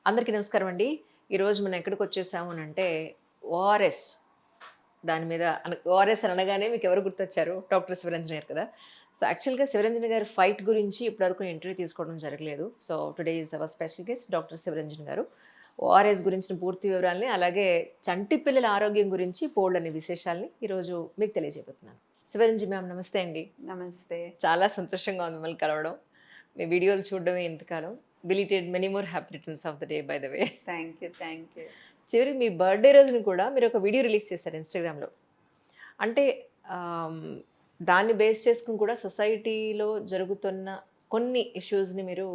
అందరికీ నమస్కారం అండి. ఈరోజు మనం ఎక్కడికొచ్చేసాము అనంటే ఓఆర్ఎస్ దాని మీద ఓఆర్ఎస్ అనగానే మీకెవరు గుర్తొచ్చారు? డాక్టర్ శివరంజన్ గారు కదా! సో, యాక్చువల్‌గా శివరంజన్ గారి ఫైట్ గురించి ఇప్పటివరకు నేను ఇంటర్వ్యూ తీసుకోవడం జరగలేదు. So, today is our special guest doctor Shivaranjan గారు. ఓఆర్ఎస్ గురించిన పూర్తి వివరాల్ని, అలాగే చంటి పిల్లల ఆరోగ్యం గురించి బోలెడన్ని విశేషాల్ని ఈరోజు మీకు తెలియజేయబోతున్నాను. శివరంజన్ మ్యామ్ నమస్తే అండి. నమస్తే. చాలా సంతోషంగా ఉంది మిమ్మల్ని కలవడం. మీ వీడియోలు చూడడమే ఇంతకాలం. బిలీటెడ్ many more happy returns of the day by the way. Thank you. Thank you. చివరికి మీ బర్త్‌డే రోజున కూడా మీరొక వీడియో రిలీజ్ చేశారు ఇన్‌స్టాగ్రామ్‌లో. అంటే ఆహ్, దాన్ని బేస్ చేసుకొని కూడా సొసైటీలో జరుగుతున్న కొన్ని ఇష్యూస్‌ని మీరు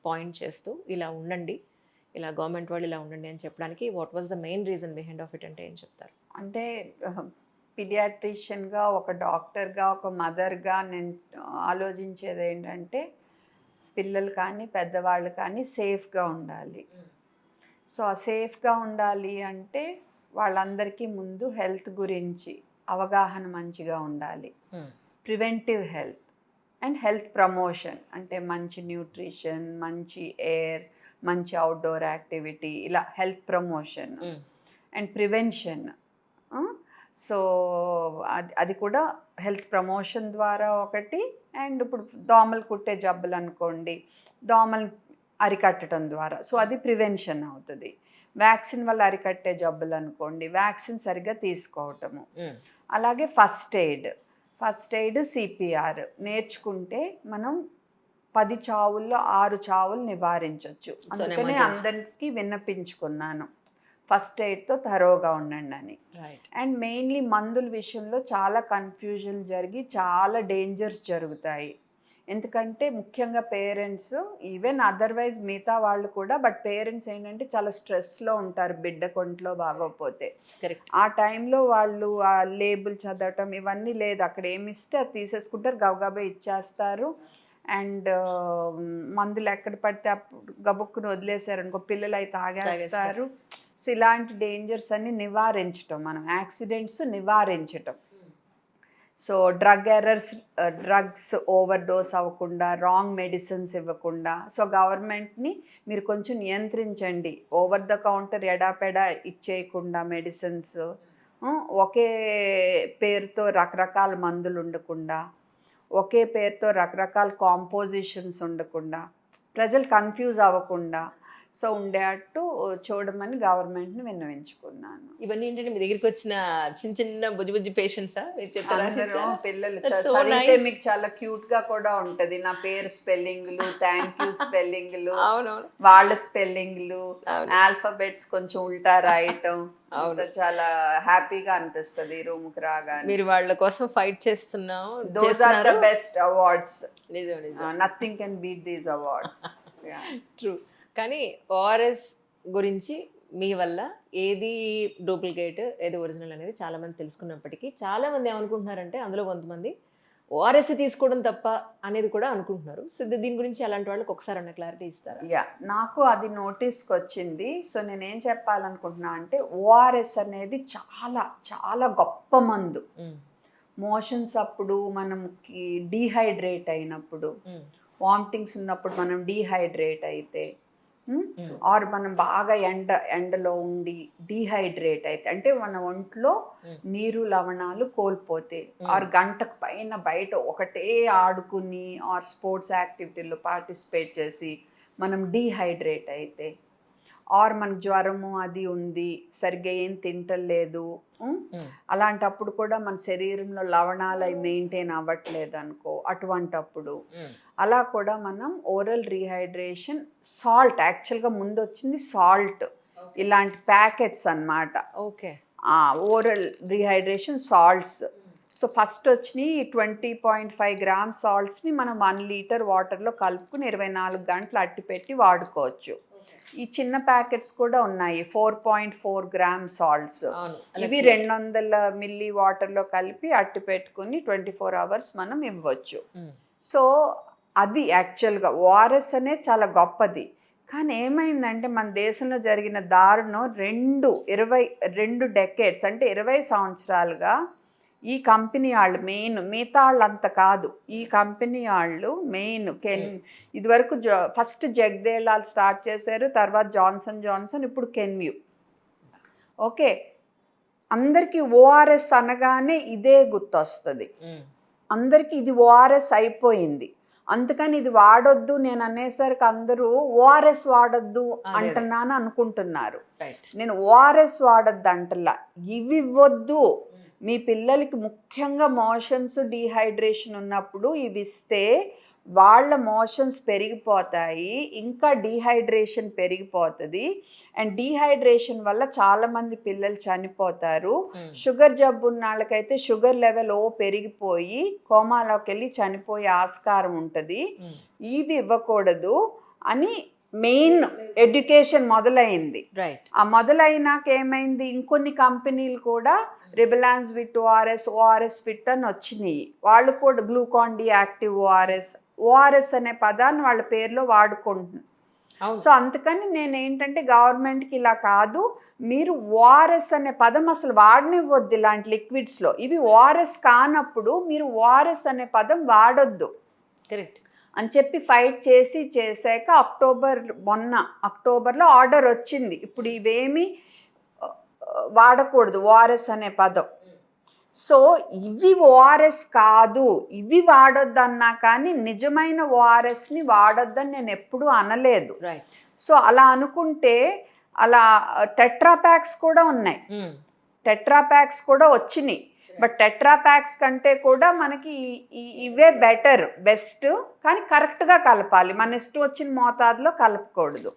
పాయింట్ చేస్తూ ఇలా ఉండండి. ఇలా గవర్నమెంట్ వాళ్ళు ఇలా ఉండండి అని చెప్పడానికి what was the main reason behind of it అంటే ఏం చెప్తారు? అంటే పీడియాట్రిషియన్‌గా, ఒక డాక్టర్‌గా, ఒక మదర్‌గా నేను ఆలోచించేదేంటంటే, పిల్లలు కానీ, పెద్దవాళ్ళు కానీ సేఫ్‌గా ఉండాలి. సో, ఆ సేఫ్‌గా ఉండాలి అంటే, వాళ్ళందరికీ ముందు హెల్త్ గురించి అవగాహన మంచిగా ఉండాలి. హ్మ్. Preventive health and health promotion అంటే మంచి న్యూట్రిషన్, మంచి ఎయిర్, మంచి అవుట్‌డోర్ యాక్టివిటీ ఇలా హెల్త్ ప్రమోషన్ హ్మ్. And prevention. సో, అది కూడా హెల్త్ ప్రమోషన్ ద్వారా ఒకటి. అండ్ ఇప్పుడు దోమలు కుట్టే జబ్బులు అనుకోండి, దోమలు అరికట్టడం ద్వారా సో అది ప్రివెన్షన్ అవుతుంది. వ్యాక్సిన్ వల్ల అరికట్టే జబ్బులు అనుకోండి, వ్యాక్సిన్ సరిగ్గా తీసుకోవటము. హ్మ్. అలాగే ఫస్ట్ ఎయిడ్ సిపిఆర్ నేర్చుకుంటే మనం 10 చావుల్లో 6 చావులు నివారించవచ్చు. సో, అందుకనే ఎమర్జెన్సీ. అందరికీ విన్నపించుకున్నాను, ఫస్ట్ ఎయిడ్‌తో థరోగా ఉండండి అని. రైట్. అండ్ మెయిన్లీ మందుల విషయంలో చాలా కన్ఫ్యూజన్ జరిగి చాలా డేంజర్స్ జరుగుతాయి. ఎందుకంటే ముఖ్యంగా పేరెంట్స్, ఈవెన్ అదర్వైజ్ మిగతా వాళ్ళు కూడా, బట్ పేరెంట్స్ ఏంటంటే చాలా స్ట్రెస్లో ఉంటారు బిడ్డ కొంట్లో బాగోకపోతే. కరెక్ట్. ఆ టైంలో వాళ్ళు ఆ లేబుల్ చదవటం ఇవన్నీ లేదు, అక్కడ ఏమి ఇస్తే అది తీసేసుకుంటారు, గబగబా ఇచ్చేస్తారు. అండ్ మందులు ఎక్కడ పడితే అప్పుడు గబుక్కుని వదిలేశారనుకో, పిల్లలు అయి తాగేస్తారు. సో ఇలాంటి డేంజర్స్ అన్ని నివారించటం, మనం యాక్సిడెంట్స్ నివారించటం. సో డ్రగ్స్ ఓవర్ డోస్ అవ్వకుండా, రాంగ్ మెడిసిన్స్ ఇవ్వకుండా. సో గవర్నమెంట్ని మీరు కొంచెం నియంత్రించండి, ఓవర్ ద కౌంటర్ ఎడాపెడా ఇచ్చేయకుండా మెడిసిన్స్. ఒకే పేరుతో రకరకాల మందులు ఉండకుండా, ఒకే పేరుతో రకరకాల కాంపోజిషన్స్ ఉండకుండా, ప్రజలు కన్ఫ్యూజ్ అవ్వకుండా సో ఉండేటట్టు చూడమని గవర్నమెంట్ని విన్నవించుకున్నాను. ఇవన్నీ ఏంటంటే మీ దగ్గరికొచ్చిన చిన్న చిన్న బుజ్జి బుజ్జి పేషెంట్సా? మీరు చెప్తే అందరూ రాసిచ్చారా? పిల్లలు దట్స్ సో చదివితే నైస్. మీకు చాలా క్యూట్‌గా కూడా ఉంటది. నా పేరు స్పెల్లింగ్‌లు, థ్యాంక్ యూ స్పెల్లింగ్‌లు, అవునవును. వాళ్ళ స్పెల్లింగ్‌లు, అవును. ఆల్ఫాబెట్స్ కొంచెం ఉల్టా రాయటం. అవును. చాలా హ్యాపీగా అనిపిస్తది రూమ్‌కి రాగానే. మీరు వాళ్ళ కోసం ఫైట్ దోస్ ఆర్ ద చేస్తున్నారు. Best awards. నిజం. నిజం. Nothing can beat these awards. Yeah! True. కానీ ఓఆర్ఎస్ గురించి మీ వల్ల ఏది డూప్లికేట్, ఏది ఒరిజినల్ అనేది చాలామంది తెలుసుకున్నప్పటికీ, చాలామంది ఏమనుకుంటున్నారంటే అందులో కొంతమంది ఓఆర్ఎస్ తీసుకోవడం తప్ప అనేది కూడా అనుకుంటున్నారు. సో, దీని గురించి అలాంటి వాళ్ళకి ఒకసారన్నా క్లారిటీ ఇస్తారా? నాకు అది నోటీస్‌కొచ్చింది. సో నేనేం చెప్పాలనుకుంటున్నా అంటే, ఓఆర్ఎస్ అనేది చాలా చాలా గొప్ప మందు. హ్మ్. మోషన్స్ అప్పుడు మనకి డీహైడ్రేట్ అయినప్పుడు, హ్మ్. వామిటింగ్స్ ఉన్నప్పుడు మనం డీహైడ్రేట్ అయితే, హ్మ్. ఆర్ మనం బాగా ఎండలో ఉండి డీహైడ్రేట్ అయితే, అంటే మన ఒంట్లో హ్మ్. నీరు లవణాలు కోల్పోతే, ఆర్ గంటకు పైన బయట ఒకటే ఆడుకుని ఆర్ స్పోర్ట్స్ యాక్టివిటీలో పార్టిసిపేట్ చేసి మనం డీహైడ్రేట్ అయితే, ఆర్ మనకు జ్వరము అది ఉంది, సరిగ్గా ఏం తింటలేదు, హ్మ్. అలాంటప్పుడు కూడా మన శరీరంలో లవణాలు అవి మెయింటైన్ అవ్వట్లేదు అనుకో, అటువంటప్పుడు హ్మ్. అలా కూడా మనం ఓరల్ రీహైడ్రేషన్, సాల్ట్ యాక్చువల్గా ముందు వచ్చింది సాల్ట్, ఇలాంటి ప్యాకెట్స్ అన్నమాట. Okay. Oral rehydration salts. So first వచ్చినాయి 20.5 గ్రామ్ సాల్ట్స్ని మనం 1 లీటర్ వాటర్లో కలుపుకుని 24 గంటలు అట్టిపెట్టి వాడుకోవచ్చు. ఈ చిన్న ప్యాకెట్స్ కూడా ఉన్నాయి, 4.4 గ్రామ్ సాల్ట్స్. అవును. ఇవి 200 మిల్లీ వాటర్లో కలిపి అట్టి పెట్టుకుని 24 అవర్స్ మనం ఇవ్వచ్చు. హ్మ్. సో అది యాక్చువల్గా ఓఆర్ఎస్ అనేది చాలా గొప్పది. కానీ ఏమైందంటే మన దేశంలో జరిగిన దారుణం, 2 డెకేడ్స్ అంటే 20 సంవత్సరాలుగా ఈ కంపెనీ వాళ్ళు మెయిన్, మిగతా వాళ్ళు అంత కాదు, ఈ కంపెనీ వాళ్ళు మెయిన్. ఇదివరకు ఫస్ట్ జగ్దేలాల్ స్టార్ట్ చేశారు, తర్వాత జాన్సన్ జాన్సన్, ఇప్పుడు కెన్వ్యూ. ఓకే, అందరికీ ఓఆర్ఎస్ అనగానే ఇదే గుర్తొస్తుంది. అందరికీ ఇది ఓఆర్ఎస్ అయిపోయింది, అందుకని ఇది వాడొద్దు నేను అనేసరికి అందరూ ఓఆర్ఎస్ వాడొద్దు అంటున్నాను అనుకుంటున్నారు. నేను ఓఆర్ఎస్ వాడొద్దు అంటలా, ఇవి ఇవ్వద్దు. మీ పిల్లలకి ముఖ్యంగా మోషన్స్ డీహైడ్రేషన్ ఉన్నప్పుడు ఇవి ఇస్తే వాళ్ళ మోషన్స్ పెరిగిపోతాయి, ఇంకా డీహైడ్రేషన్ పెరిగిపోతుంది. అండ్ డీహైడ్రేషన్ వల్ల చాలామంది పిల్లలు చనిపోతారు. షుగర్ జబ్బు ఉన్న వాళ్ళకైతే షుగర్ లెవెల్ పెరిగిపోయి కోమాలోకి వెళ్ళి చనిపోయే ఆస్కారం ఉంటుంది. ఇవి ఇవ్వకూడదు అని మెయిన్ ఎడ్యుకేషన్ మొదలైంది. ఆ మొదలైనాక ఏమైంది, ఇంకొన్ని కంపెనీలు కూడా రిబలాన్స్ విత్ ఓఆర్ఎస్ ఫిట్ అని వచ్చినాయి. వాళ్ళు కూడా గ్లూకాన్ డి యాక్టివ్ ఓఆర్ఎస్ అనే పదాన్ని వాళ్ళ పేరులో వాడుకుంటున్నారు. సో అందుకని నేను ఏంటంటే గవర్నమెంట్కి ఇలా కాదు, మీరు ఓఆర్ఎస్ అనే పదం అసలు వాడనివ్వద్దు ఇలాంటి లిక్విడ్స్లో. ఇవి ఓఆర్ఎస్ కానప్పుడు మీరు ఓఆర్ఎస్ అనే పదం వాడొద్దు. కరెక్ట్ అని చెప్పి ఫైట్ చేశాక మొన్న అక్టోబర్లో ఆర్డర్ వచ్చింది, ఇప్పుడు ఇవేమి వాడకూడదు ఓఆర్ఎస్ అనే పదం. సో ఇవి ఓఆర్ఎస్ కాదు, ఇవి వాడొద్దు అన్నా కానీ నిజమైన ఓఆర్ఎస్ని వాడొద్దని నేను ఎప్పుడూ అనలేదు. సో అలా అనుకుంటే అలా టెట్రాప్యాక్స్ కూడా ఉన్నాయి, టెట్రాప్యాక్స్ కూడా వచ్చినాయి. బట్ టెట్రాప్యాక్స్ కంటే కూడా మనకి ఇవే బెస్ట్, కానీ కరెక్ట్గా కలపాలి, మన ఇష్టం వచ్చిన మోతాదులో కలపకూడదు.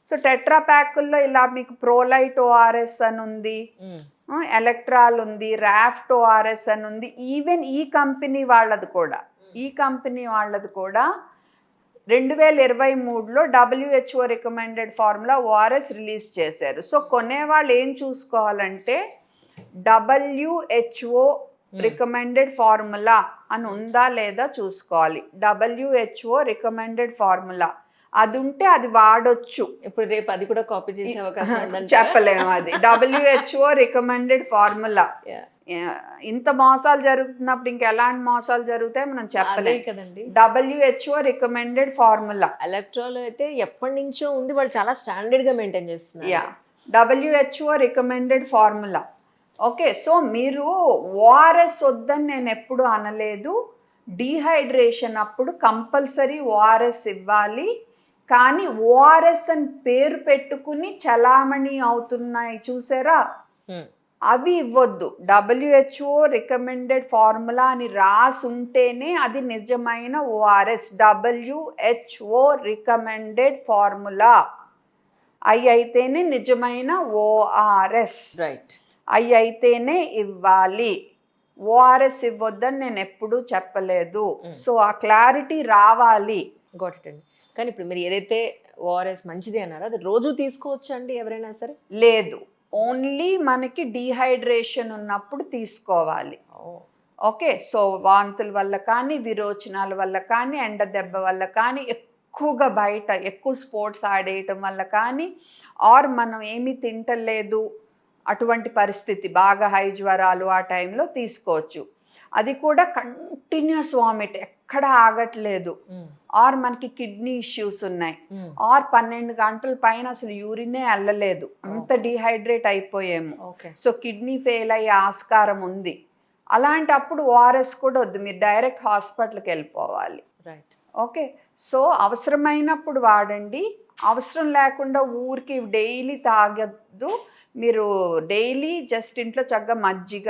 సో టెట్రాప్యాకుల్లో ఇలా మీకు ప్రోలైట్ ఓఆర్ఎస్ అని ఉంది, ఎలక్ట్రాల్ ఉంది, రాఫ్ట్ ఓఆర్ఎస్ అని ఉంది. ఈవెన్ ఈ కంపెనీ వాళ్ళది కూడా 2023లో WHO recommended formula ORS release చేశారు. సో కొనేవాళ్ళు ఏం చూసుకోవాలంటే WHO రికమెండెడ్ ఫార్ములా అని ఉందా లేదా చూసుకోవాలి. WHO రికమెండెడ్ ఫార్ములా అది ఉంటే అది వాడొచ్చు. ఇప్పుడు రేపు అది కూడా కాపీ చేసే అవకాశం ఉందని చెప్పలేము. అది WHO రికమెండెడ్ ఫార్ములా. ఇంత మోసాలు జరుగుతున్నప్పుడు ఇంకెలాంటి మోసాలు జరుగుతాయి మనం చెప్పలేము కదండి. WHO recommended formula. ఎలక్ట్రాల్ అయితే ఎప్పటి నుంచో ఉంది, వాళ్ళు చాలా స్టాండర్డ్ గా మెయింటైన్ చేస్తున్నారు. WHO recommended formula. Okay, so మీరు ఓఆర్ఎస్ వద్దని నేను ఎప్పుడు అనలేదు. డీహైడ్రేషన్ అప్పుడు కంపల్సరీ ఓఆర్ఎస్ ఇవ్వాలి, కానీ ఓఆర్ఎస్ అని పేరు పెట్టుకుని చలామణి అవుతున్నాయి చూసారా, అవి ఇవ్వద్దు. WHO రికమెండెడ్ ఫార్ములా అని రాసి ఉంటేనే అది నిజమైన ఓఆర్ఎస్. WHO రికమెండెడ్ ఫార్ములా అవి అయితేనే నిజమైన ఓఆర్ఎస్. అవి అయితేనే ఇవ్వాలి, ఓఆర్ఎస్ ఇవ్వద్దని నేను ఎప్పుడూ చెప్పలేదు. సో ఆ క్లారిటీ రావాలి. గొట్టండి. కానీ ఇప్పుడు మీరు ఏదైతే ఓఆర్ఎస్ మంచిది అన్నారో అది రోజు తీసుకోవచ్చు అండి ఎవరైనా సరే? లేదు, ఓన్లీ మనకి డీహైడ్రేషన్ ఉన్నప్పుడు తీసుకోవాలి. ఓకే, సో వాంతుల వల్ల కానీ, విరోచనాల వల్ల కానీ, ఎండ దెబ్బ వల్ల కానీ, ఎక్కువగా బయట ఎక్కువ స్పోర్ట్స్ ఆడేయటం వల్ల కానీ, ఆర్ మనం ఏమీ తింటలేదు అటువంటి పరిస్థితి, బాగా హై జ్వరాలు ఆ టైంలో తీసుకోవచ్చు. అది కూడా కంటిన్యూస్ వామిట్ ఎక్కడ ఆగట్లేదు, ఆర్ మనకి కిడ్నీ ఇష్యూస్ ఉన్నాయి, ఆర్ 12 గంటల పైన అసలు యూరినే వెళ్ళలేదు, అంత డీహైడ్రేట్ అయిపోయాము. సో కిడ్నీ ఫెయిల్ అయ్యే ఆస్కారం ఉంది. అలాంటప్పుడు ఓఆర్ఎస్ కూడా వద్దు, మీరు డైరెక్ట్ హాస్పిటల్కి వెళ్ళిపోవాలి. ఓకే, సో అవసరమైనప్పుడు వాడండి, అవసరం లేకుండా ఊరికి డైలీ తాగద్దు. మీరు డైలీ జస్ట్ ఇంట్లో చక్కగా మజ్జిగ,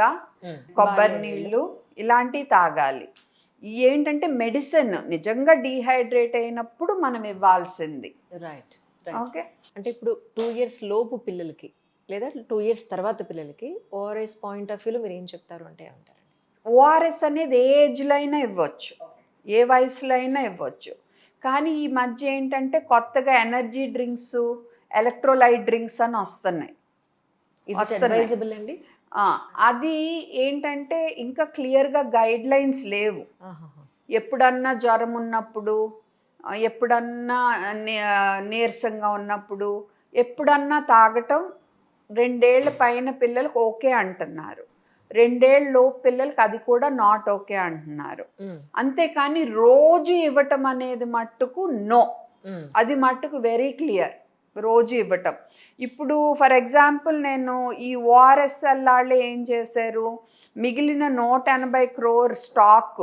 కొబ్బరి నీళ్ళు ఇలాంటివి తాగాలి. ఏంటంటే మెడిసిన్ నిజంగా డీహైడ్రేట్ అయినప్పుడు మనం ఇవ్వాల్సింది. ఓకే, అంటే ఇప్పుడు 2 years లోపు పిల్లలకి లేదా 2 years తర్వాత పిల్లలకి ఓఆర్ఎస్ పాయింట్ ఆఫ్ వ్యూలో మీరు ఏం చెప్తారు అంటే ఏమంటారండి? ఓఆర్ఎస్ అనేది ఏ ఏజ్లో అయినా ఇవ్వచ్చు, ఏ వయసులో అయినా ఇవ్వచ్చు. కానీ ఈ మధ్య ఏంటంటే కొత్తగా ఎనర్జీ డ్రింక్స్, ఎలక్ట్రోలైట్ డ్రింక్స్ అని వస్తున్నాయి. అండి అది ఏంటంటే ఇంకా క్లియర్గా గైడ్ లైన్స్ లేవు. ఎప్పుడన్నా జ్వరం ఉన్నప్పుడు, ఎప్పుడన్నా నీరసంగా ఉన్నప్పుడు, ఎప్పుడన్నా తాగటం 2 ఏళ్ల పైన పిల్లలకు ఓకే అంటున్నారు. 2 ఏళ్ళలోపు పిల్లలకి అది కూడా నాట్ ఓకే అంటున్నారు. అంతేకాని రోజు ఇవ్వటం అనేది మట్టుకు నో, అది మట్టుకు వెరీ క్లియర్. రోజు ఇవ్వటం. ఇప్పుడు ఫర్ ఎగ్జాంపుల్ నేను ఈ ఓఆర్ఎస్ఎల్ వాళ్ళు ఏం చేశారు, మిగిలిన 180 crore స్టాక్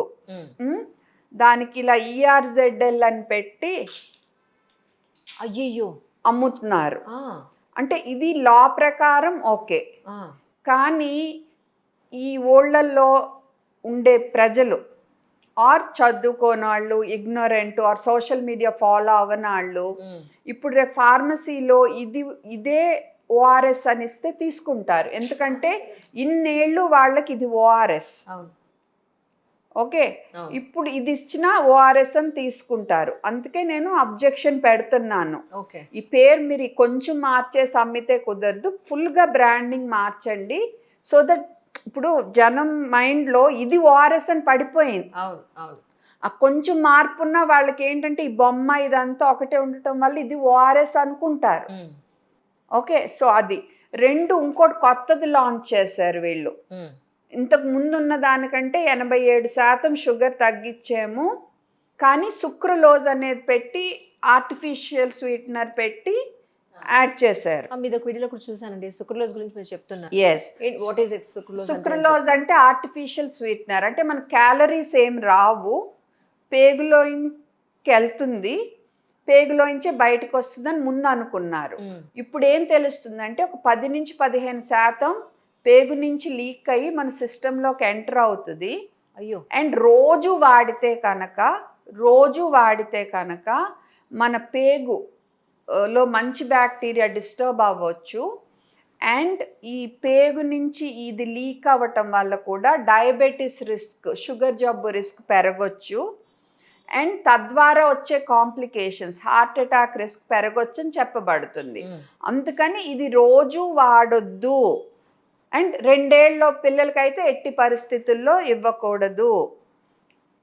దానికి ఇలా ఈఆర్జెడ్ఎల్ అని పెట్టి అయ్యయ్యో అమ్ముతున్నారు. అంటే ఇది లా ప్రకారం ఓకే, కానీ ఈ ఊళ్ళల్లో ఉండే ప్రజలు ఆర్ చదువుకోని వాళ్ళు, ignorant or social media follow అవ్వని వాళ్ళు ఇప్పుడు రేపు ఫార్మసీలో ఇదే ఓఆర్ఎస్ అని ఇస్తే తీసుకుంటారు. ఎందుకంటే ఇన్నేళ్ళు వాళ్ళకి ఇది ఓఆర్ఎస్. ఓకే, ఇప్పుడు ఇది ఇచ్చిన ఓఆర్ఎస్ అని తీసుకుంటారు. అందుకే నేను అబ్జెక్షన్ పెడుతున్నాను. ఈ పేరు మీరు కొంచెం మార్చేసి అమ్మితే కుదరదు, ఫుల్గా బ్రాండింగ్ మార్చండి. సో దట్ ఇప్పుడు జనం మైండ్లో ఇది ఓఆర్ఎస్ అని పడిపోయింది. ఆ కొంచెం మార్పు ఉన్న వాళ్ళకి ఏంటంటే ఈ బొమ్మ ఇదంతా ఒకటే ఉండటం వల్ల ఇది ఓఆర్ఎస్ అనుకుంటారు. ఓకే, సో అది 2 ఇంకోటి కొత్తది లాంచ్ చేశారు వీళ్ళు. ఇంతకు ముందు ఉన్న దానికంటే 87% షుగర్ తగ్గించాము, కానీ సుక్రలోజ్ అనేది పెట్టి ఆర్టిఫిషియల్ స్వీట్నర్ పెట్టి యాడ్ చేశారు. మీద వీడియోలో కూడా చూసానండి, సుక్రలోజ్ గురించి మీరు చెప్తున్నారు. Yes, what is sucralose? Sucralose అంటే ఆర్టిఫిషియల్ స్వీట్నర్. అంటే మన క్యాలరీస్ ఏం రావు, పేగులోకి వెళ్తుంది, పేగులోంచే బయటకు వస్తుందని ముందు అనుకున్నారు. ఇప్పుడు ఏం తెలుస్తుందంటే ఒక 10 నుంచి 15% పేగు నుంచి లీక్ అయ్యి మన సిస్టంలోకి ఎంటర్ అవుతుంది. అయ్యో. అండ్ రోజు వాడితే కనుక మన పేగులో మంచి బ్యాక్టీరియా డిస్టర్బ్ అవ్వచ్చు. అండ్ ఈ పేగు నుంచి ఇది లీక్ అవ్వటం వల్ల కూడా డయాబెటీస్ రిస్క్, షుగర్ జబ్బు రిస్క్ పెరగొచ్చు. అండ్ తద్వారా వచ్చే కాంప్లికేషన్స్, హార్ట్ అటాక్ రిస్క్ పెరగొచ్చు అని చెప్పబడుతుంది. అందుకని ఇది రోజు వాడొద్దు. అండ్ 2 ఏళ్ళలో పిల్లలకైతే ఎట్టి పరిస్థితుల్లో ఇవ్వకూడదు.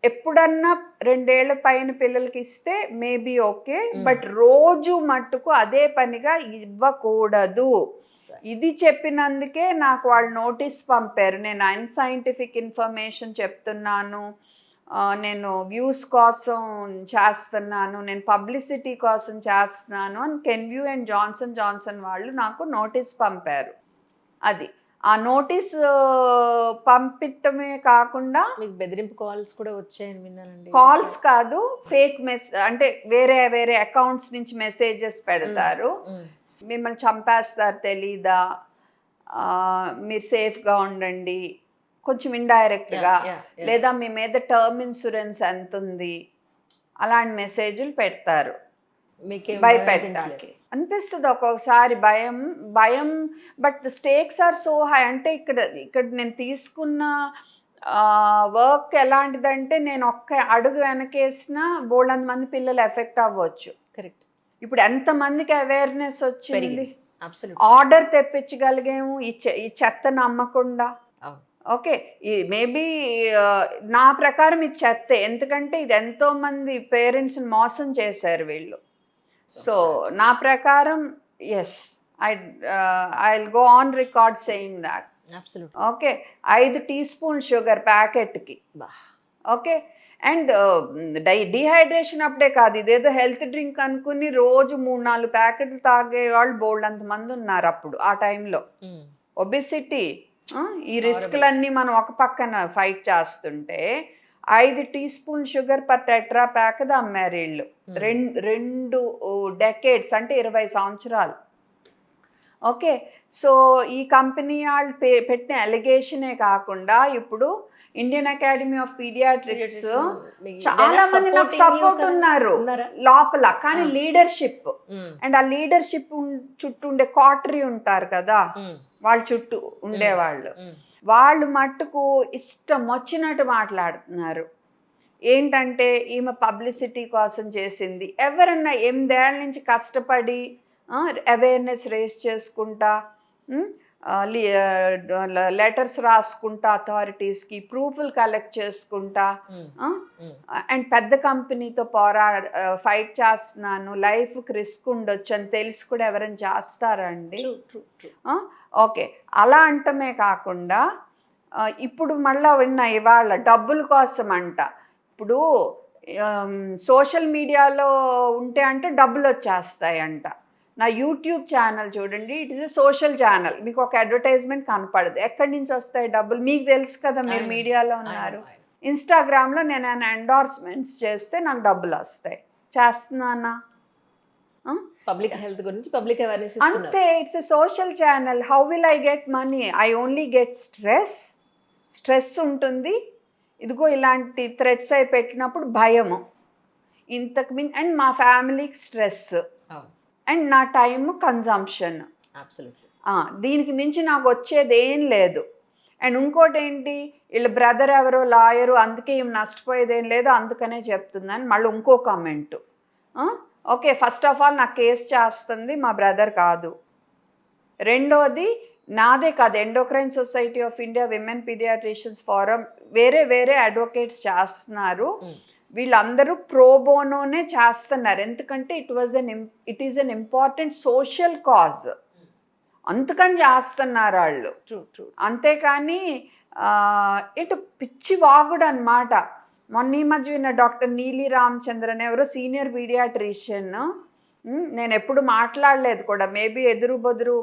ఎప్పుడన్నా 2 ఏళ్ల పైన పిల్లలకి ఇస్తే మేబీ ఓకే, బట్ రోజు మట్టుకు అదే పనిగా ఇవ్వకూడదు. ఇది చెప్పినందుకే నాకు వాళ్ళు నోటీస్ పంపారు. నేను అన్సైంటిఫిక్ ఇన్ఫర్మేషన్ చెప్తున్నాను, నేను వ్యూస్ కోసం చేస్తున్నాను, నేను పబ్లిసిటీ కోసం చేస్తున్నాను అని కెన్వ్యూ అండ్ జాన్సన్ వాళ్ళు నాకు నోటీస్ పంపారు. అది ఆ నోటీస్ పంపించటమే కాకుండా మీకు బెదిరింపు కాల్స్ కూడా వచ్చాయని విన్నానండి. కాల్స్ కాదు, ఫేక్ అంటే వేరే అకౌంట్స్ నుంచి మెసేజెస్ పెడతారు. మిమ్మల్ని చంపేస్తారు తెలీదా, మీరు సేఫ్గా ఉండండి, కొంచెం ఇండైరెక్ట్గా, లేదా మీ మీద టర్మ్ ఇన్సూరెన్స్ ఎంత ఉంది, అలాంటి మెసేజ్లు పెడతారు భయపెట్టడానికి. అనిపిస్తుంది ఒక్కొక్కసారి భయం. But stakes are so high. అంటే ఇక్కడ నేను తీసుకున్న వర్క్ ఎలాంటిదంటే నేను ఒక్క అడుగు వెనకేసినా బోల్డంత మంది పిల్లలు ఎఫెక్ట్ అవ్వచ్చు. కరెక్ట్. ఇప్పుడు ఎంతమందికి అవేర్నెస్ వచ్చింది, ఆర్డర్ తెప్పించగలిగాము ఈ చెత్త నమ్మకుండా. ఓకే, మేబీ నా ప్రకారం ఇది చెత్తే, ఎందుకంటే ఇది ఎంతో మంది పేరెంట్స్ని మోసం చేశారు వీళ్ళు. సో నా ప్రకారం yes, I will go on record saying that. Okay, 5 teaspoons sugar ప్యాకెట్కి. ఓకే, అండ్ డీహైడ్రేషన్ అప్పుడే కాదు, ఇదేదో హెల్త్ డ్రింక్ అనుకుని రోజు 3-4 ప్యాకెట్లు తాగే వాళ్ళు బోల్డ్ అంతమంది ఉన్నారు అప్పుడు ఆ టైంలో. ఒబెసిటీ, ఈ రిస్క్లన్నీ మనం ఒక పక్కన ఫైట్ చేస్తుంటే 5 teaspoons sugar per tetra pack అమ్మారు వీళ్ళు. 2 decades అంటే 20 సంవత్సరాలు. ఓకే, సో ఈ కంపెనీ వాళ్ళు పెట్టిన అలిగేషనే కాకుండా ఇప్పుడు ఇండియన్ అకాడమీ ఆఫ్ పీడియాట్రిక్స్ చాలా మంది నాకు సపోర్ట్ ఉన్నారు లోపల, కానీ లీడర్షిప్ అండ్ ఆ లీడర్షిప్ చుట్టూ ఉండే కాటరీ ఉంటారు కదా, వాళ్ళ చుట్టూ ఉండేవాళ్ళు, వాళ్ళు మట్టుకు ఇష్టం వచ్చినట్టు మాట్లాడుతున్నారు. ఏంటంటే ఈమె పబ్లిసిటీ కోసం చేసింది. ఎవరన్నా 8 ఏళ్ల నుంచి కష్టపడి అవేర్నెస్ రేస్ చేసుకుంటా, లెటర్స్ రాసుకుంటా అథారిటీస్కి, ప్రూఫ్లు కలెక్ట్ చేసుకుంటా, అండ్ పెద్ద కంపెనీతో ఫైట్ చేస్తున్నాను, లైఫ్కి రిస్క్ ఉండొచ్చు అని తెలిసి కూడా ఎవరైనా చేస్తారా అండి? ఓకే, అలా అంటమే కాకుండా ఇప్పుడు మళ్ళా ఉన్నాయి ఇవాళ డబ్బుల కోసం అంట. ఇప్పుడు సోషల్ మీడియాలో ఉంటే అంటే డబ్బులు వచ్చేస్తాయంట. నా యూట్యూబ్ ఛానల్ చూడండి, it is a social channel. మీకు ఒక అడ్వర్టైజ్మెంట్ కనపడదు. ఎక్కడి నుంచి వస్తాయి డబ్బులు? మీకు తెలుసు కదా, మీరు మీడియాలో ఉన్నారు. ఇన్స్టాగ్రామ్లో నేను ఎండార్స్మెంట్స్ చేస్తే నాకు డబ్బులు వస్తాయి. చేస్తున్నానా? పబ్లిక్ హెల్త్ గురించి పబ్లిక్ అవేర్నెస్ అంతే. It's a social channel. How will I get money? I only get stress ఉంటుంది. ఇదిగో ఇలాంటి థ్రెడ్స్ అయి పెట్టినప్పుడు భయము, ఇంతకు మించి, అండ్ మా ఫ్యామిలీకి స్ట్రెస్, అండ్ నా టైము కన్జంప్షన్. దీనికి మించి నాకు వచ్చేది ఏం లేదు. అండ్ ఇంకోటి ఏంటి, వీళ్ళ బ్రదర్ ఎవరో లాయరు, అందుకే ఏం నష్టపోయేది ఏం లేదు, అందుకనే చెప్తుందని మళ్ళీ ఇంకో కామెంటు. ఓకే, ఫస్ట్ ఆఫ్ ఆల్ నాకు కేసు చేస్తుంది మా బ్రదర్ కాదు. రెండోది నాదే కాదు, endocrine society of India, women paediatricians forum, వేరే అడ్వకేట్స్ చేస్తున్నారు. వీళ్ళందరూ ప్రోబోనోనే చేస్తున్నారు. ఎందుకంటే it is an important social cause, అందుకని చేస్తున్నారు వాళ్ళు. అంతేకాని ఇటు పిచ్చి వాగుడు అనమాట. మొన్న ఈ మధ్య విన్న డాక్టర్ నీలి రామచంద్రన్ ఎవరో సీనియర్ పీడియాట్రిషియన్, నేను ఎప్పుడు మాట్లాడలేదు కూడా, మేబీ ఎదురు బదురు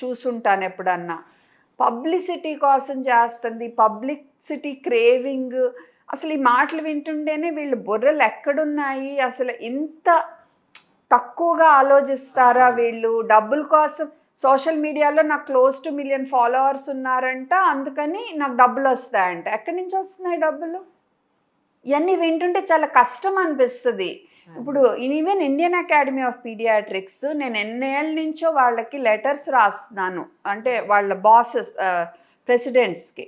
చూసుంటాను ఎప్పుడన్నా. పబ్లిసిటీ కోసం చేస్తుంది, పబ్లిసిటీ క్రేవింగ్. అసలు ఈ మాటలు వింటుంటేనే వీళ్ళు బుర్రలు ఎక్కడున్నాయి, అసలు ఇంత తక్కువగా ఆలోచిస్తారా వీళ్ళు? డబ్బుల కోసం సోషల్ మీడియాలో నాకు క్లోజ్ టు 1 million ఫాలోవర్స్ ఉన్నారంట, అందుకని నాకు డబ్బులు వస్తాయంట. ఎక్కడి నుంచి వస్తున్నాయి డబ్బులు? ఇవన్నీ వింటుంటే చాలా కష్టం అనిపిస్తుంది. ఇప్పుడు even Indian Academy of Pediatrics, నేను ఎన్నేళ్ళ నుంచో వాళ్ళకి లెటర్స్ రాస్తున్నాను, అంటే వాళ్ళ బాసెస్ ప్రెసిడెంట్స్కి,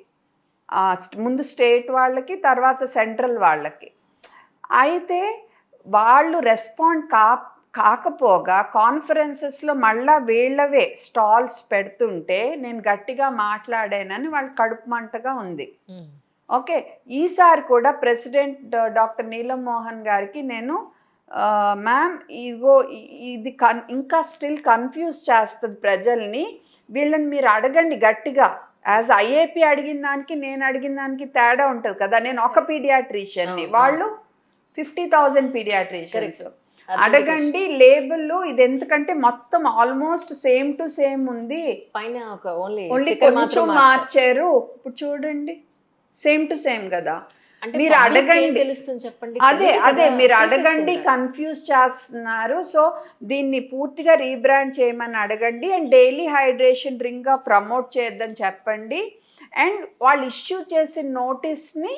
ముందు స్టేట్ వాళ్ళకి, తర్వాత సెంట్రల్ వాళ్ళకి. అయితే వాళ్ళు రెస్పాండ్ కాకపోగా కాన్ఫరెన్సెస్లో మళ్ళా వీళ్ళవే స్టాల్స్ పెడుతుంటే నేను గట్టిగా మాట్లాడానని వాళ్ళ కడుపు మంటగా ఉంది. ఓకే, ఈసారి కూడా ప్రెసిడెంట్ డాక్టర్ నీలం మోహన్ గారికి నేను, మ్యామ్ ఇగో ఇది ఇంకా స్టిల్ కన్ఫ్యూజ్ చేస్తుంది ప్రజల్ని, వీళ్ళని మీరు అడగండి గట్టిగా. యాజ్ ఐఏపీ అడిగిన దానికి నేను అడిగిన దానికి తేడా ఉంటుంది కదా. నేను ఒక పీడియాట్రిషియన్ని, వాళ్ళు 50,000 పీడియాట్రిషియన్స్. అడగండి లేబుల్లో ఇది, ఎందుకంటే మొత్తం ఆల్మోస్ట్ సేమ్ టు సేమ్ ఉంది, పైన ఓన్లీ కొంచెం మార్చారు. ఇప్పుడు చూడండి, సేమ్ టు సేమ్ కదా. మీరు అడగండి, తెలుస్తుంది చెప్పండి. అదే మీరు అడగండి, కన్ఫ్యూజ్ చేస్తున్నారు. సో దీన్ని పూర్తిగా రీబ్రాండ్ చేయమని అడగండి, అండ్ డైలీ హైడ్రేషన్ డ్రింక్గా ప్రమోట్ చేద్దని చెప్పండి. అండ్ వాళ్ళు ఇష్యూ చేసిన నోటీస్ని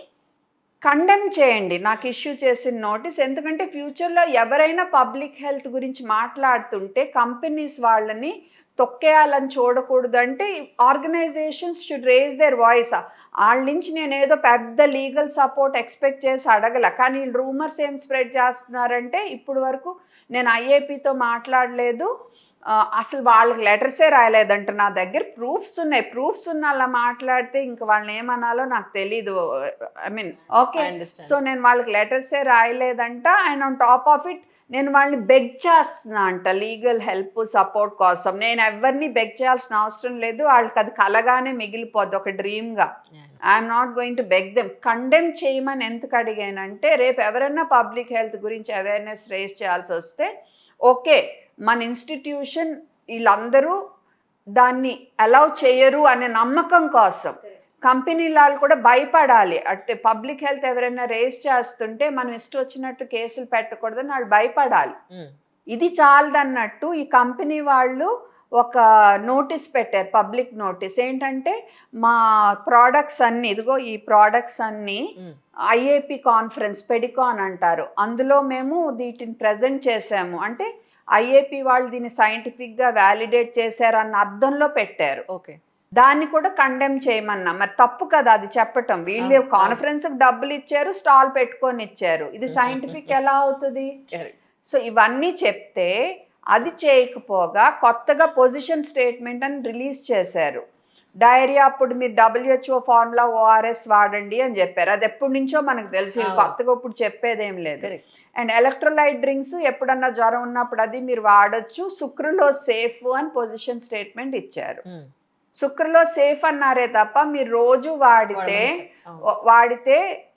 కండెమ్ చేయండి, నాకు ఇష్యూ చేసిన నోటీస్. ఎందుకంటే ఫ్యూచర్లో ఎవరైనా పబ్లిక్ హెల్త్ గురించి మాట్లాడుతుంటే కంపెనీస్ వాళ్ళని తొక్కేయాలని చూడకూడదు. అంటే organisations should raise their voice. వాళ్ళ నుంచి నేను ఏదో పెద్ద లీగల్ సపోర్ట్ ఎక్స్పెక్ట్ చేసి అడగల, కానీ వీళ్ళు రూమర్స్ ఏం స్ప్రెడ్ చేస్తున్నారంటే, ఇప్పుడు వరకు నేను ఐఏపీతో మాట్లాడలేదు, అసలు వాళ్ళకి లెటర్సే రాయలేదంట. నా దగ్గర ప్రూఫ్స్ ఉన్న అలా మాట్లాడితే ఇంక వాళ్ళని ఏమనాలో నాకు తెలీదు. ఐ మీన్ ఓకే, సో నేను వాళ్ళకి లెటర్సే రాయలేదంట. And on top of it నేను వాళ్ళని బెగ్ చేస్తున్నా అంట లీగల్ హెల్ప్ సపోర్ట్ కోసం. నేను ఎవరిని బెగ్ చేయాల్సిన అవసరం లేదు, వాళ్ళకి అది కలగానే మిగిలిపోద్ది, ఒక డ్రీమ్గా. I'm not going to beg them. Condemn చేయమని ఎందుకు అడిగానంటే, రేపు ఎవరైనా పబ్లిక్ హెల్త్ గురించి అవేర్నెస్ రేస్ చేయాల్సి వస్తే, ఓకే మన ఇన్స్టిట్యూషన్ వీళ్ళందరూ దాన్ని అలౌ చేయరు అనే నమ్మకం కోసం కంపెనీ వాళ్ళు కూడా భయపడాలి. అంటే పబ్లిక్ హెల్త్ ఎవరైనా రేస్ చేస్తుంటే మనం ఇష్టం వచ్చినట్టు కేసులు పెట్టకూడదని వాళ్ళు భయపడాలి. ఇది చాలదన్నట్టు ఈ కంపెనీ వాళ్ళు ఒక నోటీస్ పెట్టారు, పబ్లిక్ నోటీస్. ఏంటంటే మా ప్రోడక్ట్స్ అన్నీ, ఇదిగో ఈ ప్రోడక్ట్స్ అన్నీ ఐఏపీ కాన్ఫరెన్స్, పెడికాన్ అంటారు, అందులో మేము వీటిని ప్రజెంట్ చేసాము. అంటే ఐఏపీ వాళ్ళు దీన్ని సైంటిఫిక్గా వ్యాలిడేట్ చేశారు అన్న అర్థంలో పెట్టారు. ఓకే, దాన్ని కూడా కండెమ్ చేయమన్నా. మరి తప్పు కదా అది చెప్పటం. వీళ్ళు కాన్ఫరెన్స్కి డబ్బులు ఇచ్చారు, స్టాల్ పెట్టుకొని ఇచ్చారు, ఇది సైంటిఫిక్ ఎలా అవుతుంది? సో ఇవన్నీ చెప్తే అది చేయకపోగా కొత్తగా పొజిషన్ స్టేట్మెంట్ అని రిలీజ్ చేశారు. డైరియా అప్పుడు మీరు WHO ఫార్ములా ORS వాడండి అని చెప్పారు. అది ఎప్పటి నుంచో మనకు తెలుసు, కొత్తగా ఇప్పుడు చెప్పేదేం లేదు. అండ్ ఎలక్ట్రోలైట్ డ్రింక్స్ ఎప్పుడన్నా జ్వరం ఉన్నప్పుడు అది మీరు వాడచ్చు, సుక్రలోజ్ సేఫ్ అని పొజిషన్ స్టేట్మెంట్ ఇచ్చారు. సుక్రలోజ్ సేఫ్ అన్నారే తప్ప మీరు రోజు వాడితే వాడితే